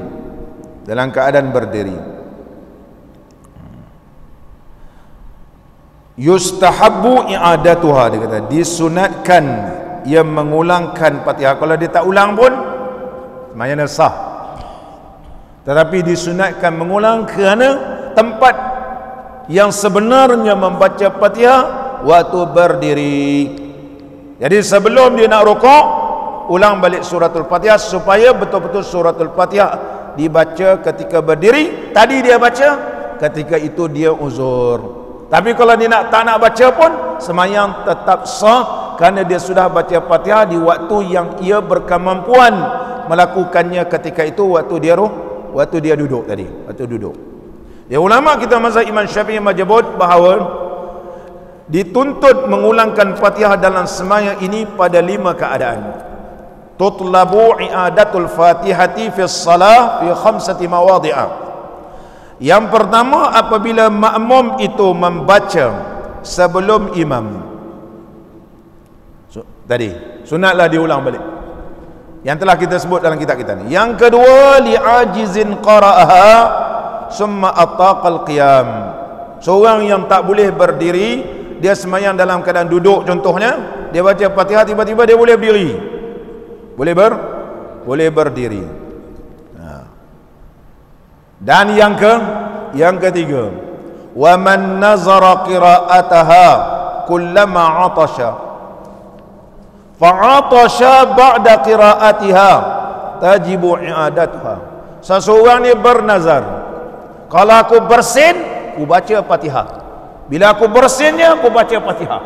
dalam keadaan berdiri. Yustahabbu i'adatuha, dia kata disunatkan ia mengulangkan Fatihah. Kalau dia tak ulang pun semayang sah, tetapi disunatkan mengulang kerana tempat yang sebenarnya membaca Fatihah waktu berdiri. Jadi sebelum dia nak rukuk, ulang balik suratul Fatihah supaya betul-betul suratul Fatihah dibaca ketika berdiri. Tadi dia baca ketika itu dia uzur. Tapi kalau dia tak nak baca pun sembahyang tetap sah, kerana dia sudah baca Fatihah di waktu yang ia berkemampuan melakukannya ketika itu, waktu dia duduk tadi, waktu duduk. Ya, ulama kita mazhab Imam Syafi'i menyebut bahawa dituntut mengulangkan Fatihah dalam sembahyang ini pada 5 keadaan. Tutlabu i'adatul Fatihati fi shalah fi 5 mawadhi'a. Yang pertama, apabila makmum itu membaca sebelum imam. Tadi sunatlah diulang balik, yang telah kita sebut dalam kitab kita ni. Yang kedua, li'ajizin qara'aha summa ataqal qiyam. Seorang yang tak boleh berdiri, dia sembahyang dalam keadaan duduk contohnya, dia baca Fatihah tiba-tiba dia boleh berdiri, boleh berdiri. Dan yang ketiga, wa man nazara qira'ataha kullama 'atasha fa'atasha ba'da qira'atiha tajibu i'adatuha. Seseorang ni bernazar, kalau aku bersin aku baca Fatihah, bila aku bersinnya aku baca Fatihah.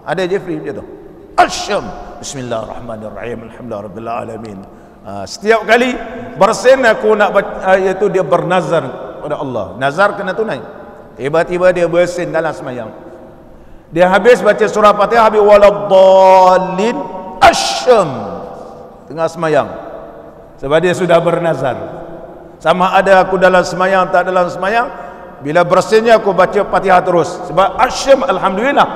Ada Jeffrey dia tu, asyam bismillahirrahmanirrahim alhamdulillahirabbil alamin. Setiap kali bersin aku nak baca, iaitu dia bernazar kepada Allah. Nazar kena tunai. Tiba-tiba dia bersin dalam sembahyang, Dia habis baca surah Fatihah, habis waladdallin asyam, tengah semayang, sebab dia sudah bernazar. Sama ada aku dalam semayang tak dalam semayang, bila bersihnya aku baca Fatihah terus, sebab asyam alhamdulillah,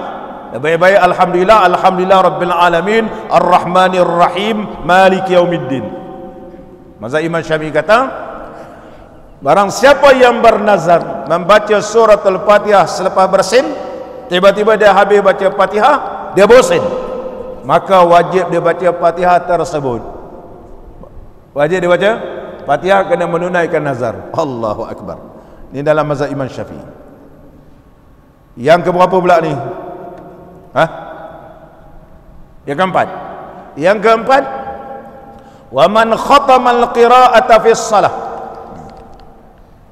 baik-baik alhamdulillah, alhamdulillah rabbil alamin arrahmanir rahim maliki yaumiddin. Mazhab Imam Syafi'i kata, barang siapa yang bernazar membaca surah Al-Fatihah selepas bersin, tiba-tiba dia habis baca Fatihah, dia bosan, maka wajib dia baca Fatihah tersebut. Wajib dia baca Fatihah kena menunaikan nazar. Allahu Akbar. Ini dalam mazhab Imam Syafi'i. Yang keberapa pula ni? Yang keempat. Yang keempat, wa man khatama al-qira'ata fi shalah.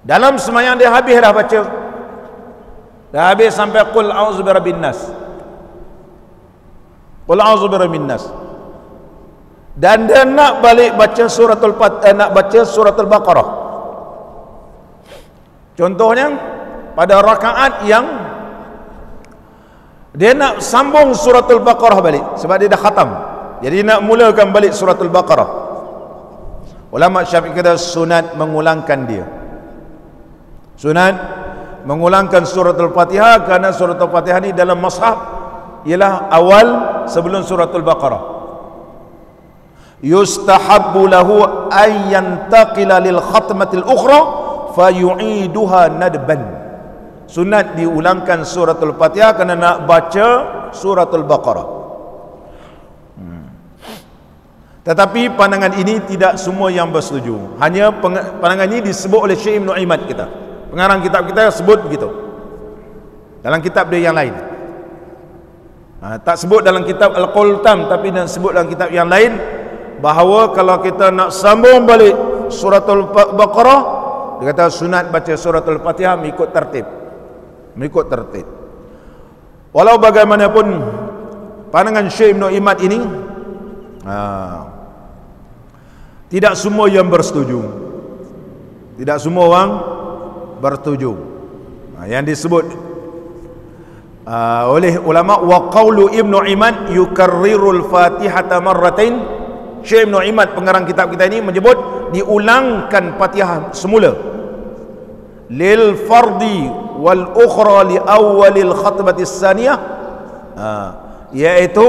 Dalam sembahyang dia habis dah baca, dah habis sampai qul a'udzu birabbin nas, qul a'udzu birabbin nas, dan dia nak balik baca nak baca suratul Baqarah. Contohnya pada rakaat yang dia nak sambung suratul Baqarah balik sebab dia dah khatam, jadi nak mulakan balik suratul Baqarah. Ulama Syafi'i kata sunat mengulangkan dia, sunat mengulangkan suratul Fatihah, kerana suratul Fatihah ni dalam mushaf ialah awal sebelum suratul Baqarah. Yustahabbu lahu ay yantaqila lil khatmatil ukhra fayu'iduha nadban. Sunat diulangkan suratul Fatihah kerana nak baca suratul Baqarah. Tetapi pandangan ini tidak semua yang bersetuju. Hanya pandangan ini disebut oleh Syekh Ibn Imad kita, pengarang kitab kita sebut begitu. Dalam kitab dia yang lain, tak sebut dalam kitab Al-Qaul Tam, tapi dan sebut dalam kitab yang lain, bahawa kalau kita nak sambung balik suratul Baqarah, dia kata sunat baca suratul Fatihah mengikut tertib, mengikut tertib. Walau bagaimanapun pandangan Syekh Ibn Imad ini, tidak semua yang bersetuju, tidak semua orang bersetuju. Yang disebut oleh ulama, wa qaulu Ibnu Imad yukarrirul Fatihata marratain. Syekh Ibnu Imad pengarang kitab kita ini menyebut diulangkan Fatihah semula lil fardi wal ukhra li awwalil khatbati tsaniyah, iaitu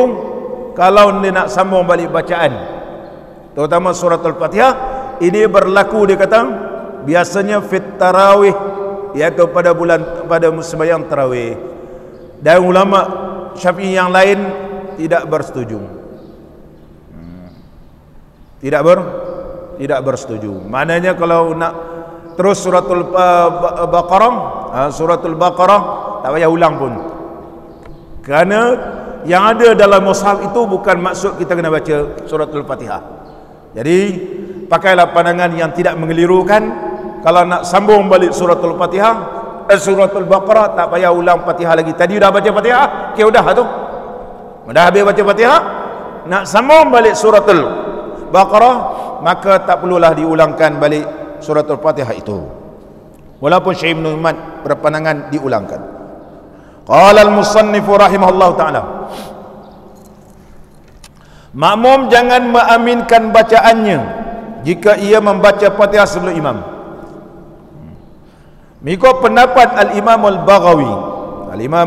kalau dia nak sambung balik bacaan terutama suratul Fatihah, ini berlaku dia kata biasanya fit tarawih, iaitu pada sembahyang tarawih. Dan ulama Syafi'i yang lain tidak bersetuju, tidak bersetuju. Maknanya kalau nak terus suratul Baqarah tak payah ulang pun, kerana yang ada dalam mushaf itu bukan maksud kita kena baca suratul Fatihah. Jadi pakailah pandangan yang tidak mengelirukan. Kalau nak sambung balik suratul Fatihah, suratul Baqarah, tak payah ulang Fatihah lagi. Tadi dah baca Fatihah, okay, udah tu, dah habis baca Fatihah, nak sambung balik suratul Baqarah, maka tak perlulah diulangkan balik suratul Fatihah itu, walaupun Syekh Ibn Imad berpandangan diulangkan. Qala al-musannif rahimahullah ta'ala, makmum jangan mengaminkan bacaannya jika ia membaca Fatihah sebelum imam. Mengikut pendapat Al-Imam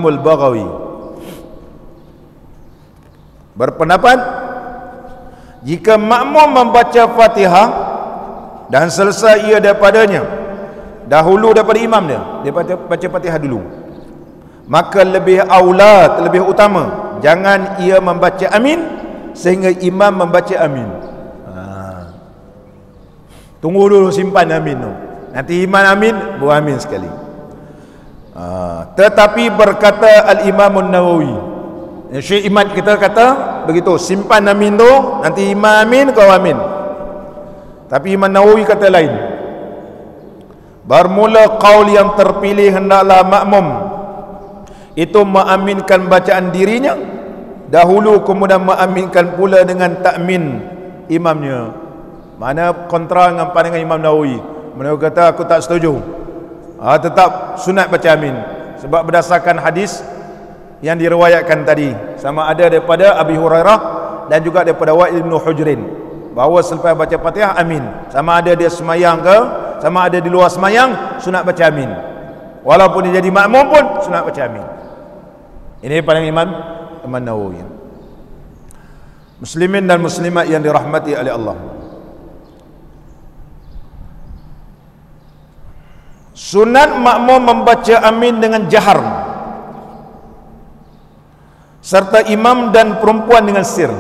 Al-Baghawi berpendapat, jika makmum membaca Fatihah dan selesai ia daripadanya, dahulu daripada imam dia baca Fatihah dulu, maka lebih aula, lebih utama, jangan ia membaca amin sehingga imam membaca amin. Tunggu dulu, simpan amin tu, nanti imam amin, buat amin sekali. Tetapi berkata Al-Imam An-Nawawi, Syekh Imad kita kata begitu, simpan amin tu, nanti imam amin, kau amin. Tapi Imam Nawawi kata lain, bermula qaul yang terpilih hendaklah makmum itu mengaminkan bacaan dirinya dahulu, kemudian mengaminkan pula dengan takmin imamnya. Mana kontra dengan pandangan Imam Nawawi. Mereka kata aku tak setuju, tetap sunat baca amin, sebab berdasarkan hadis yang diriwayatkan tadi, sama ada daripada Abi Hurairah dan juga daripada Wa'il bin Hujrin, bahawa selepas baca Fatihah amin, sama ada dia semayang ke, sama ada di luar semayang, sunat baca amin. Walaupun dia jadi makmum pun sunat baca amin. Ini paling Imam Nawawi. Muslimin dan muslimat yang dirahmati oleh Allah, sunat makmum membaca amin dengan jahar, serta imam dan perempuan dengan sir.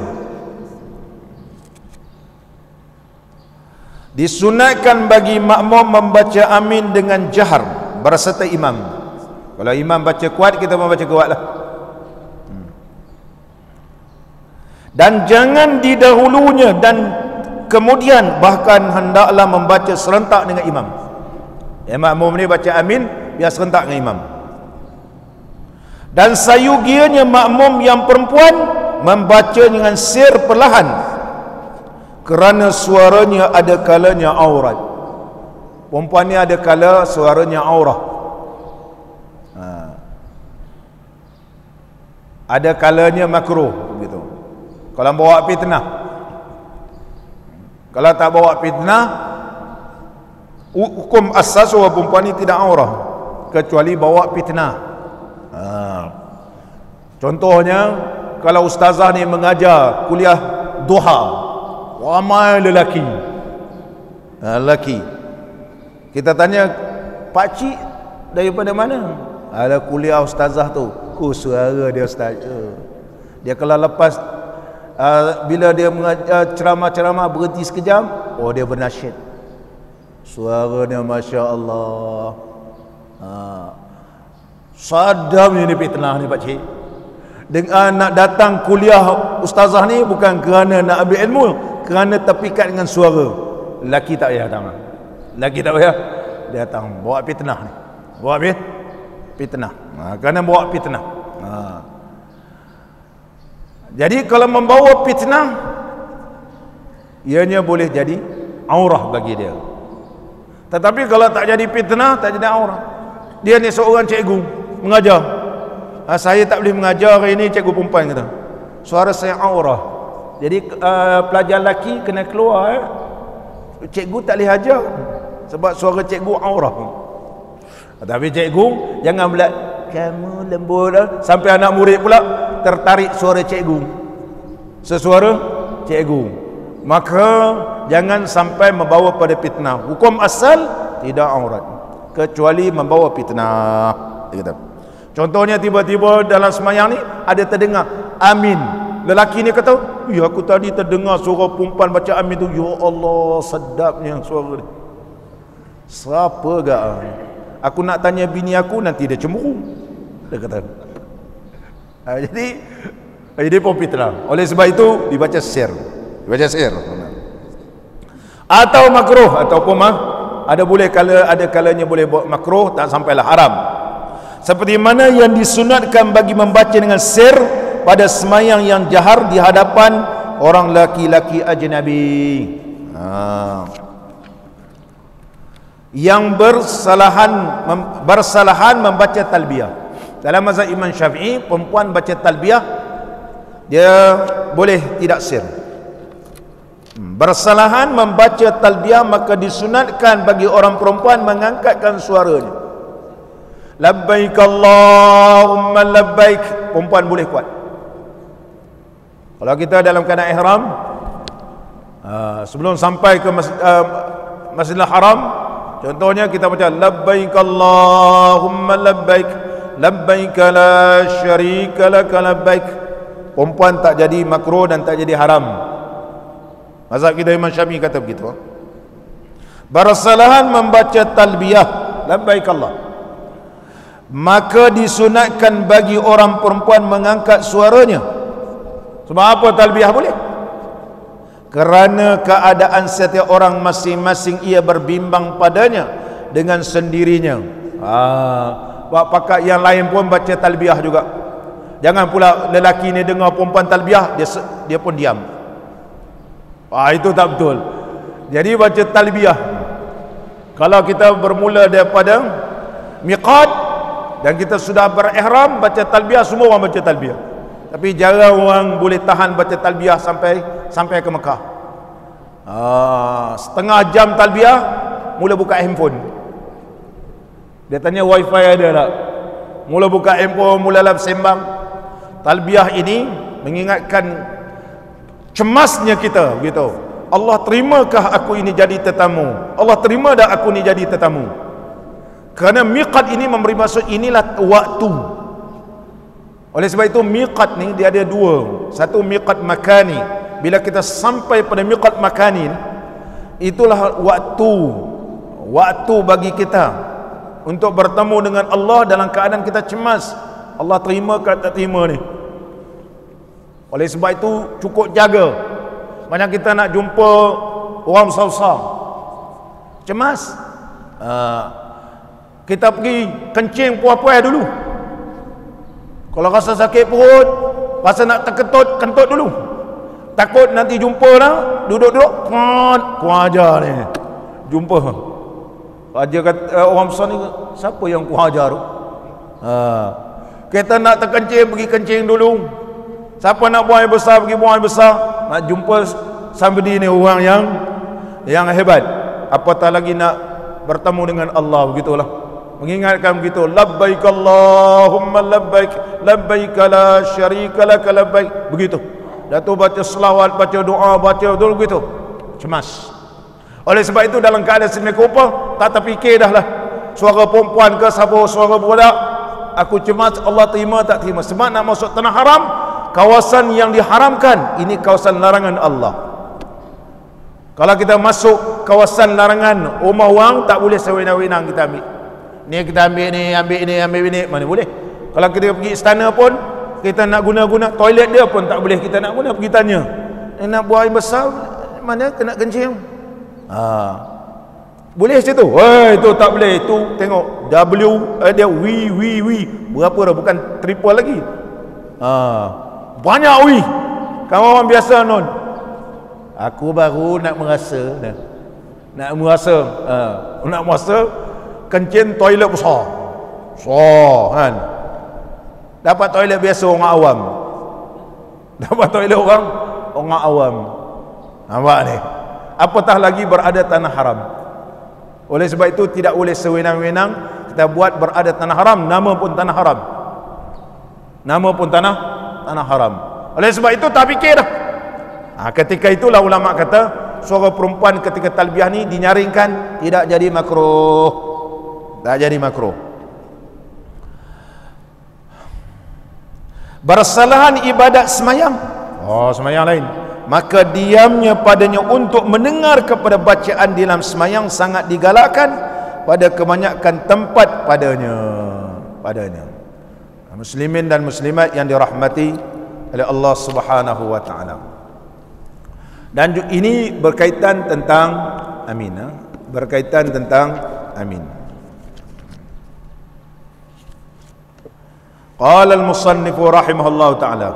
Disunatkan bagi makmum membaca amin dengan jahar berserta imam. Kalau imam baca kuat, kita membaca kuatlah. Dan jangan didahulunya dan kemudian, bahkan hendaklah membaca serentak dengan imam. Makmum ni baca amin, biar serentak dengan imam. Dan sayugianya makmum yang perempuan membaca dengan sir perlahan, kerana suaranya ada kalanya aurat. Perempuan ni ada kala suaranya aurah, ada kalanya makruh begitu. Kalau bawa fitnah, kalau tak bawa fitnah, hukum asas bahwa perempuan ni tidak aurah kecuali bawa fitnah. Contohnya, kalau ustazah ni mengajar kuliah duha, ramai lelaki, kita tanya, pakcik daripada mana? Ada kuliah ustazah tu. Suara dia ustaz. Dia kalau lepas bila dia mengajar ceramah-ceramah berhenti sekejap, dia bernasyid. Suaranya Masya Allah. Sadam ni fitnah ni pakcik. Dengan nak datang kuliah ustazah ni bukan kerana nak ambil ilmu, kerana terpikat dengan suara. Lelaki tak payah datang. Lelaki tak payah dia datang, bawa fitnah ni. Bawa fitnah. Kerana bawa fitnah. Jadi kalau membawa fitnah, ianya boleh jadi aurah bagi dia. Tetapi kalau tak jadi fitnah, tak jadi aurah. Dia ni seorang cikgu mengajar. Saya tak boleh mengajar hari ini, cikgu perempuan kata. Suara saya aurah. Jadi pelajar lelaki kena keluar. Cikgu tak boleh ajar sebab suara cikgu aurah. Tapi cikgu jangan pula kamu lembut sampai anak murid pula tertarik suara cikgu, sesuara cikgu. Maka jangan sampai membawa pada fitnah. Hukum asal tidak aurat kecuali membawa fitnah. Contohnya tiba-tiba dalam semayang ni ada terdengar amin. Lelaki ni kata, ya aku tadi terdengar suara perempuan baca amin tu. Ya Allah, sedapnya suara ni. Siapa gak? Aku nak tanya bini aku, nanti dia cemburu. Dia kata. Jadi pun fitnah. Oleh sebab itu dibaca sir. Atau makruh, ataupun ada boleh ada kalanya boleh buat makruh, tak sampailah haram. Seperti mana yang disunatkan bagi membaca dengan sir pada semayang yang jahar di hadapan orang laki-laki ajnabi. Yang bersalahan membaca talbiyah. Dalam mazhab Imam Syafi'i, perempuan baca talbiyah dia boleh tidak sir. Bersalahan membaca talbiyah, maka disunatkan bagi orang perempuan mengangkatkan suaranya. Labbaik Allahumma labbaik. Perempuan boleh kuat. Kalau kita dalam keadaan ihram, sebelum sampai ke Masjidil Haram, contohnya kita baca labbaik Allahumma labbaik labbaik la syarika lak labbaik. Perempuan tak jadi makruh dan tak jadi haram. Mazhab kita Imam Syafi'i kata begitu. Bersalahan membaca talbiyah labbaik Allah, maka disunatkan bagi orang perempuan mengangkat suaranya. Sebab apa talbiyah boleh? Kerana keadaan setiap orang masing-masing ia berbimbang padanya dengan sendirinya. Pakat yang lain pun baca talbiyah juga. Jangan pula lelaki ni dengar perempuan talbiyah, dia pun diam. Itu tak betul. Jadi baca talbiyah. Kalau kita bermula daripada miqat, dan kita sudah berihram baca talbiyah, semua orang baca talbiyah. Tapi jarang orang boleh tahan baca talbiyah sampai ke Mekah. Setengah jam talbiyah, mula buka handphone. Dia tanya wifi ada tak? Mula buka handphone, mula sembang. Talbiyah ini mengingatkan cemasnya kita begitu. Allah terimakah aku ini jadi tetamu? Allah terima dah aku ini jadi tetamu? Kerana miqat ini memberi maksud inilah waktu. Oleh sebab itu miqat ni dia ada dua. Satu miqat makani. Bila kita sampai pada miqat makani, itulah waktu bagi kita untuk bertemu dengan Allah dalam keadaan kita cemas. Allah terima ke tak terima ni. Oleh sebab itu cukup jaga. Macam kita nak jumpa orang besar-besar, cemas, kita pergi kencing puas-puas dulu. Kalau rasa sakit perut, rasa nak kentut dulu. Takut nanti jumpa lah, duduk-duduk, kurang ajar ni. Jumpa raja kata, orang besar ni, siapa yang kurang ajar tu? Kita nak terkencing, pergi kencing dulu. Siapa nak buang air besar, pergi buang air besar. Nak jumpa somebody ni, orang yang hebat. Apatah lagi nak bertemu dengan Allah, begitulah. Mengingatkan begitu, labbaik Allahumma labbaik, labbaik la syarika lak labbaik, begitu. Dah tu baca selawat, baca doa, baca dulu begitu. Cemas. Oleh sebab itu dalam keadaan sedemikian rupa, tak terfikir dah lah suara perempuan ke siapa, suara budak. Aku cemas, Allah terima tak terima. Sebab nak masuk tanah haram, kawasan yang diharamkan, ini kawasan larangan Allah. Kalau kita masuk kawasan larangan, rumah orang tak boleh sewenang-wenang kita ambil. Ni kita ambil ni, ambil ni, mana boleh. Kalau kita pergi istana pun, kita nak guna toilet dia pun tak boleh kita nak guna, pergi tanya. Nak buang air besar, mana kena kencing? Boleh situ? Itu tak boleh. Itu tengok dia wi berapa dah, bukan triple lagi. Banyak wi. Kamu orang biasa non. Aku baru nak merasa kencing toilet besar kan. Dapat toilet biasa orang awam, dapat toilet orang awam. Nampak ni, apatah lagi berada tanah haram. Oleh sebab itu tidak boleh sewenang-wenang kita buat berada tanah haram. Nama pun tanah haram, nama pun tanah haram. Oleh sebab itu tak fikir dah. Ketika itulah ulama kata suara perempuan ketika talbiyah ni dinyaringkan, tidak jadi makruh, tak jadi makruh. Bersalahan ibadat semayang, semayang lain, maka diamnya padanya untuk mendengar kepada bacaan di dalam semayang sangat digalakkan pada kebanyakan tempat padanya. Muslimin dan muslimat yang dirahmati oleh Allah Subhanahu wa taala. Dan ini berkaitan tentang amin, berkaitan tentang amin. Qala al-musannif rahimahullah ta'ala,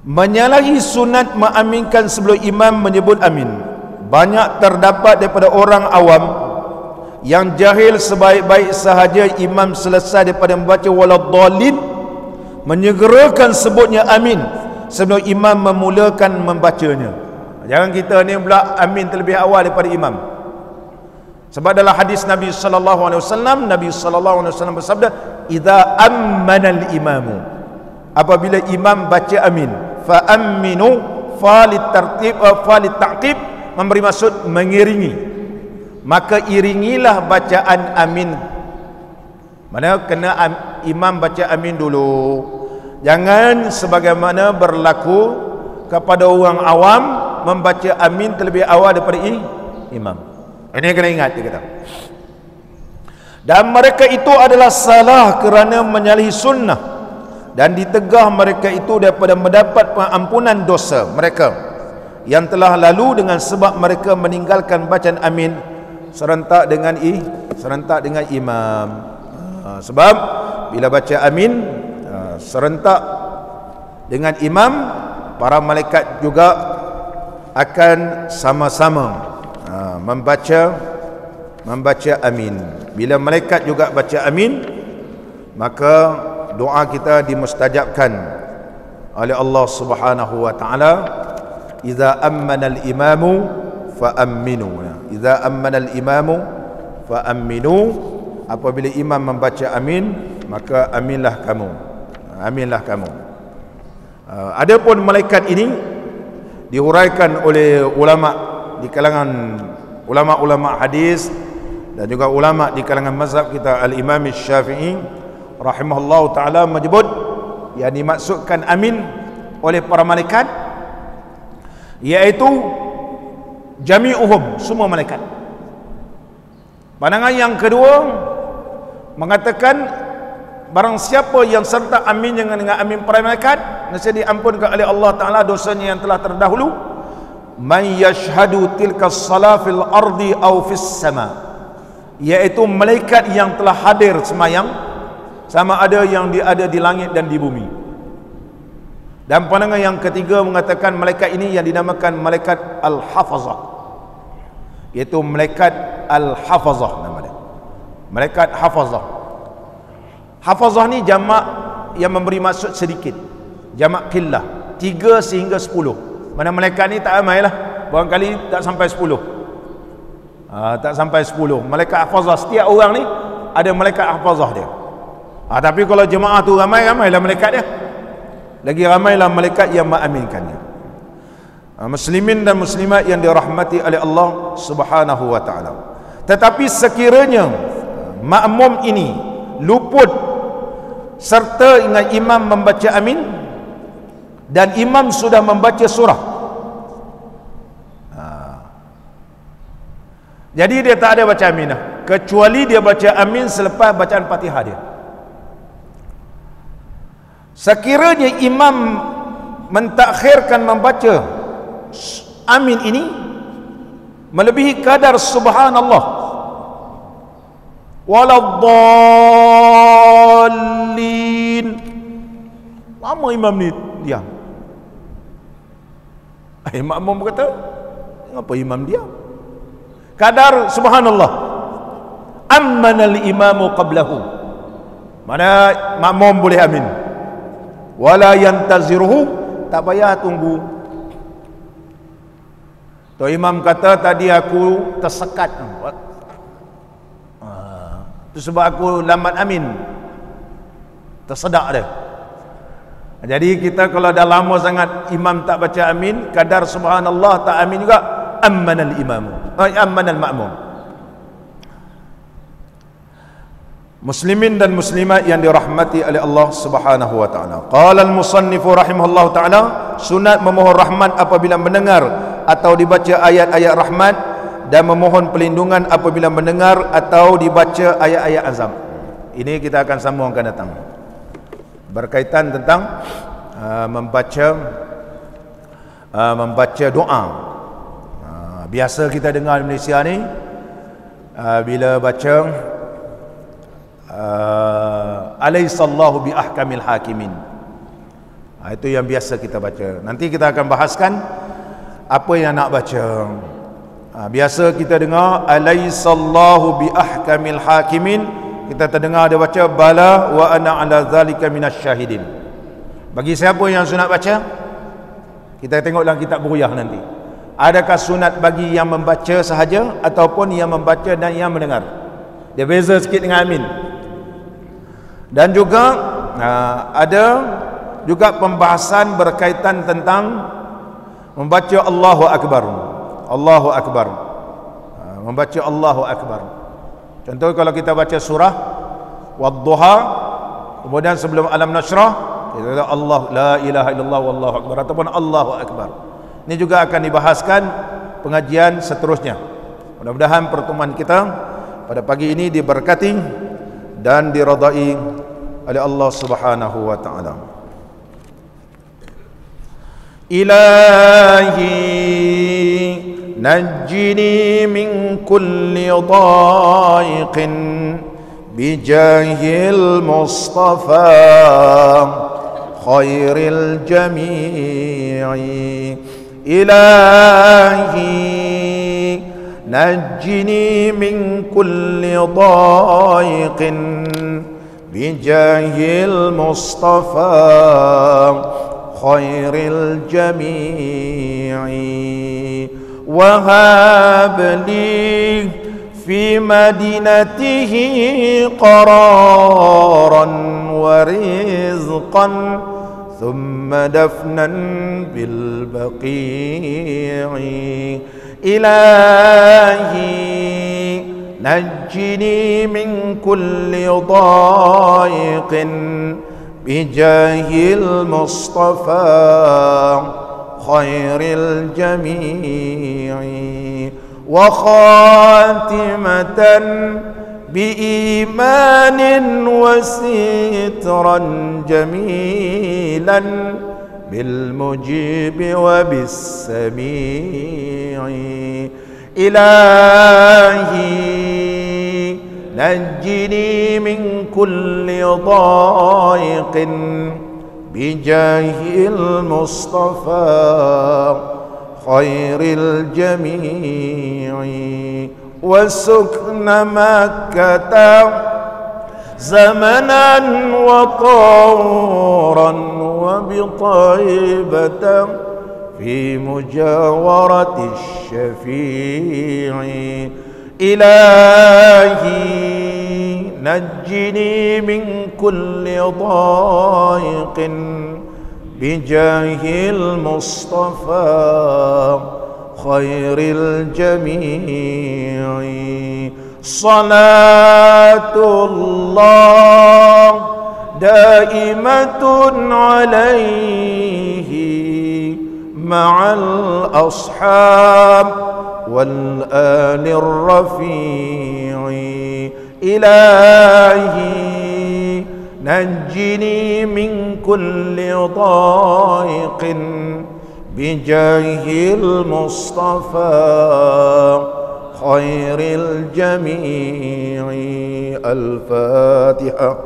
menyalahi sunat mengaminkan sebelum imam menyebut amin. Banyak terdapat daripada orang awam yang jahil, sebaik-baik sahaja imam selesai daripada membaca waladhdallin, menyegerakan sebutnya amin sebelum imam memulakan membacanya. Jangan kita ni pula amin terlebih awal daripada imam. Sebab dalam hadis Nabi sallallahu alaihi wasallam, Nabi sallallahu alaihi wasallam bersabda, "Idza ammana al-imamu", apabila imam baca amin, fa aminu falit tartib falit taqib, memberi maksud mengiringi, maka iringilah bacaan amin. Mana kena imam baca amin dulu. Jangan sebagaimana berlaku kepada orang awam membaca amin terlebih awal daripada imam. Ini kena ingat, dia kata. Dan mereka itu adalah salah kerana menyalahi sunnah, dan ditegah mereka itu daripada mendapat pengampunan dosa mereka yang telah lalu dengan sebab mereka meninggalkan bacaan amin serentak dengan imam. Sebab bila baca amin serentak dengan imam, para malaikat juga akan sama-sama membaca membaca amin. Bila malaikat juga baca amin, maka doa kita dimustajabkan oleh Allah Subhanahu wa taala. Idza ammana al-imamu fa aminu. Idza ammana al-imamu fa aminu. Apabila imam membaca amin, maka aminlah kamu. Aminlah kamu. Adapun malaikat ini dihuraikan oleh ulama di kalangan ulama-ulama hadis dan juga ulama di kalangan mazhab kita, Al-Imam Syafi'i rahimahullahu taala menyebut yang dimaksudkan amin oleh para malaikat iaitu jami'uhum, semua malaikat. Pandangan yang kedua mengatakan barang siapa yang serta amin dengan amin para malaikat, nescaya diampunkan oleh Allah taala dosanya yang telah terdahulu. Man yashhadu tilka as-salah fil ardi aw fis sama, iaitu malaikat yang telah hadir semayang, sama ada yang ada di langit dan di bumi. Dan pandangan yang ketiga mengatakan malaikat ini yang dinamakan malaikat al-hafazah, iaitu malaikat al-hafazah nama dia. Malaikat hafazah. Hafazah ni jamak yang memberi maksud sedikit, jamak qillah, 3 sehingga 10. Mana malaikat ni tak ramai lah, barangkali tak sampai 10. Tak sampai 10 malaikat hafazah. Setiap orang ni ada malaikat hafazah dia. Tapi kalau jemaah tu ramai-ramailah malaikat dia, lagi ramailah malaikat yang mengaminkannya. Muslimin dan muslimat yang dirahmati oleh Allah Subhanahu wa taala. Tetapi sekiranya makmum ini luput serta dengan imam membaca amin dan imam sudah membaca surah, jadi dia tak ada baca amin kecuali dia baca amin selepas bacaan Fatihah dia. Sekiranya imam mentakhirkan membaca amin ini melebihi kadar subhanallah waladdallin, lama imam ni diam. Makmum berkata, kenapa imam diam? Kadar subhanallah, ammanal imamu qablahu, mana makmum boleh amin. Wala yantaziruhu, tak payah tunggu. Tu imam kata tadi aku tersekat, itu sebab aku lambat amin, tersedak dia. Jadi kita kalau dah lama sangat imam tak baca amin, kadar subhanallah tak amin juga, ammanal imamu, ammanal ma'mum. Muslimin dan muslimat yang dirahmati oleh Allah Subhanahu wa taala. Qala al-musannifu rahimahullahu taala, sunat memohon rahmat apabila mendengar atau dibaca ayat-ayat rahmat dan memohon perlindungan apabila mendengar atau dibaca ayat-ayat azab. Ini kita akan sambung akan datang, berkaitan tentang membaca doa. Biasa kita dengar di Malaysia ni bila baca alaihissallahu bi ahkamil hakimin, itu yang biasa kita baca. Nanti kita akan bahaskan apa yang nak baca. Biasa kita dengar alaihissallahu bi ahkamil hakimin, kita terdengar dia baca bala wa ana ala zalika minasyahidin. Bagi siapa yang sunat baca, kita tengok dalam kitab buruyah nanti, adakah sunat bagi yang membaca sahaja ataupun yang membaca dan yang mendengar. Dia beza sikit dengan amin. Dan juga ada juga pembahasan berkaitan tentang membaca Allahu Akbar. Allahu Akbar, membaca Allahu Akbar. Contoh kalau kita baca surah Wadduha, kemudian sebelum Alam Nashrah kita kata Allah la ilaha illallah wallahu akbar ataupun Allahu Akbar. Ini juga akan dibahaskan pengajian seterusnya. Mudah-mudahan pertemuan kita pada pagi ini diberkati dan diridai oleh Allah Subhanahu wa taala. Ilahi najjini min kulli dhaiqin bijahil Mustafa khairil jami'i. Ilahi نجني من كل ضائق بجاه المصطفى خير الجميع وهب لي في مدينته قرارا ورزقا ثم دفنا بالبقيع إلهي نجني من كل ضائق بجاه المصطفى خير الجميع وخاتمة بإيمان وسترا جميلا بالمجيب وبالسميع إلهي نجني من كل ضائق بجاه المصطفى خير الجميع وسكن مكة زمنا وطورا وبطيبة في مجاورة الشفيع إلهي نجني من كل ضائق بجاه المصطفى خير الجميع صلاة الله دائمة عليه مع الأصحاب والآل الرفيع إلهي نجني من كل ضائق بجاه المصطفى خير الجميع الفاتحة.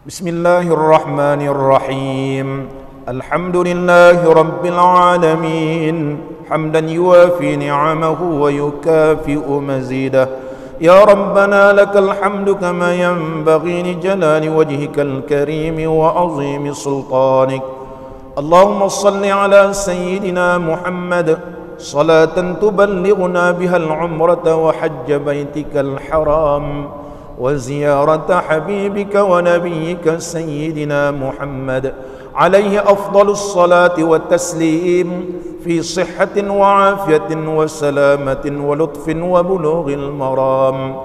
بسم الله الرحمن الرحيم الحمد لله رب العالمين حمدا يوافي نعمه ويكافئ مزيده يا ربنا لك الحمد كما ينبغي لجلال وجهك الكريم وعظيم سلطانك اللهم صل على سيدنا محمد صلاة تبلغنا بها العمرة وحج بيتك الحرام وزيارة حبيبك ونبيك سيدنا محمد عليه أفضل الصلاة والتسليم في صحة وعافية وسلامة ولطف وبلوغ المرام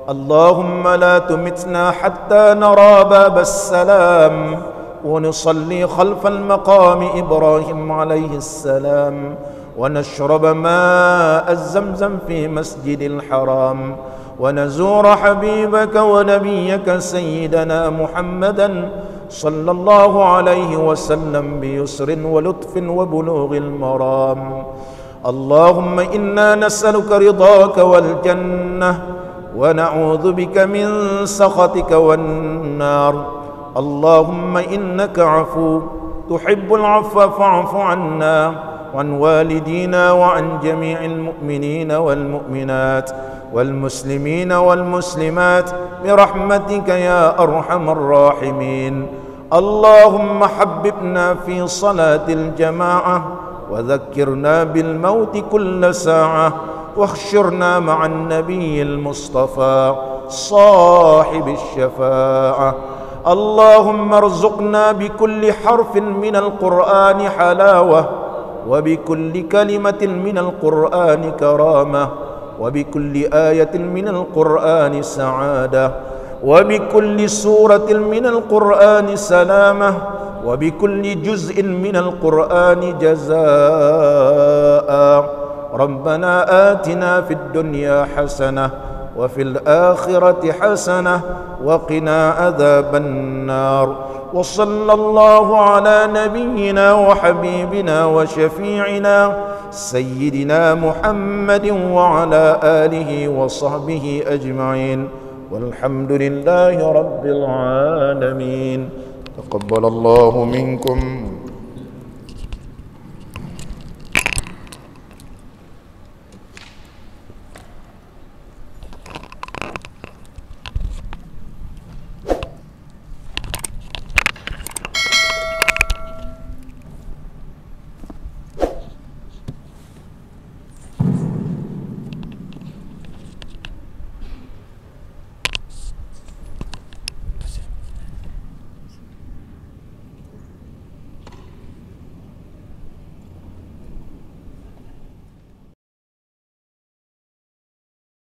اللهم لا تمتنا حتى نرى باب السلام ونصلي خلف المقام إبراهيم عليه السلام ونشرب ماء الزمزم في مسجد الحرام ونزور حبيبك ونبيك سيدنا محمدا صلى الله عليه وسلم بيسر ولطف وبلوغ المرام اللهم إنا نسألك رضاك والجنة ونعوذ بك من سخطك والنار اللهم إنك عفو تحب العفو فاعف عنا وعن والدينا وعن جميع المؤمنين والمؤمنات والمسلمين والمسلمات برحمتك يا أرحم الراحمين اللهم حببنا في صلاة الجماعة وذكرنا بالموت كل ساعة واحشرنا مع النبي المصطفى صاحب الشفاعة اللهم ارزقنا بكل حرف من القرآن حلاوة وبكل كلمة من القرآن كرامة وبكل آية من القرآن سعادة وبكل سورة من القرآن سلامة وبكل جزء من القرآن جزاء ربنا آتنا في الدنيا حسنة وفي الآخرة حسنة وقنا عذاب النار وصلى الله على نبينا وحبيبنا وشفيعنا سيدنا محمد وعلى آله وصحبه أجمعين والحمد لله رب العالمين. تقبل الله منكم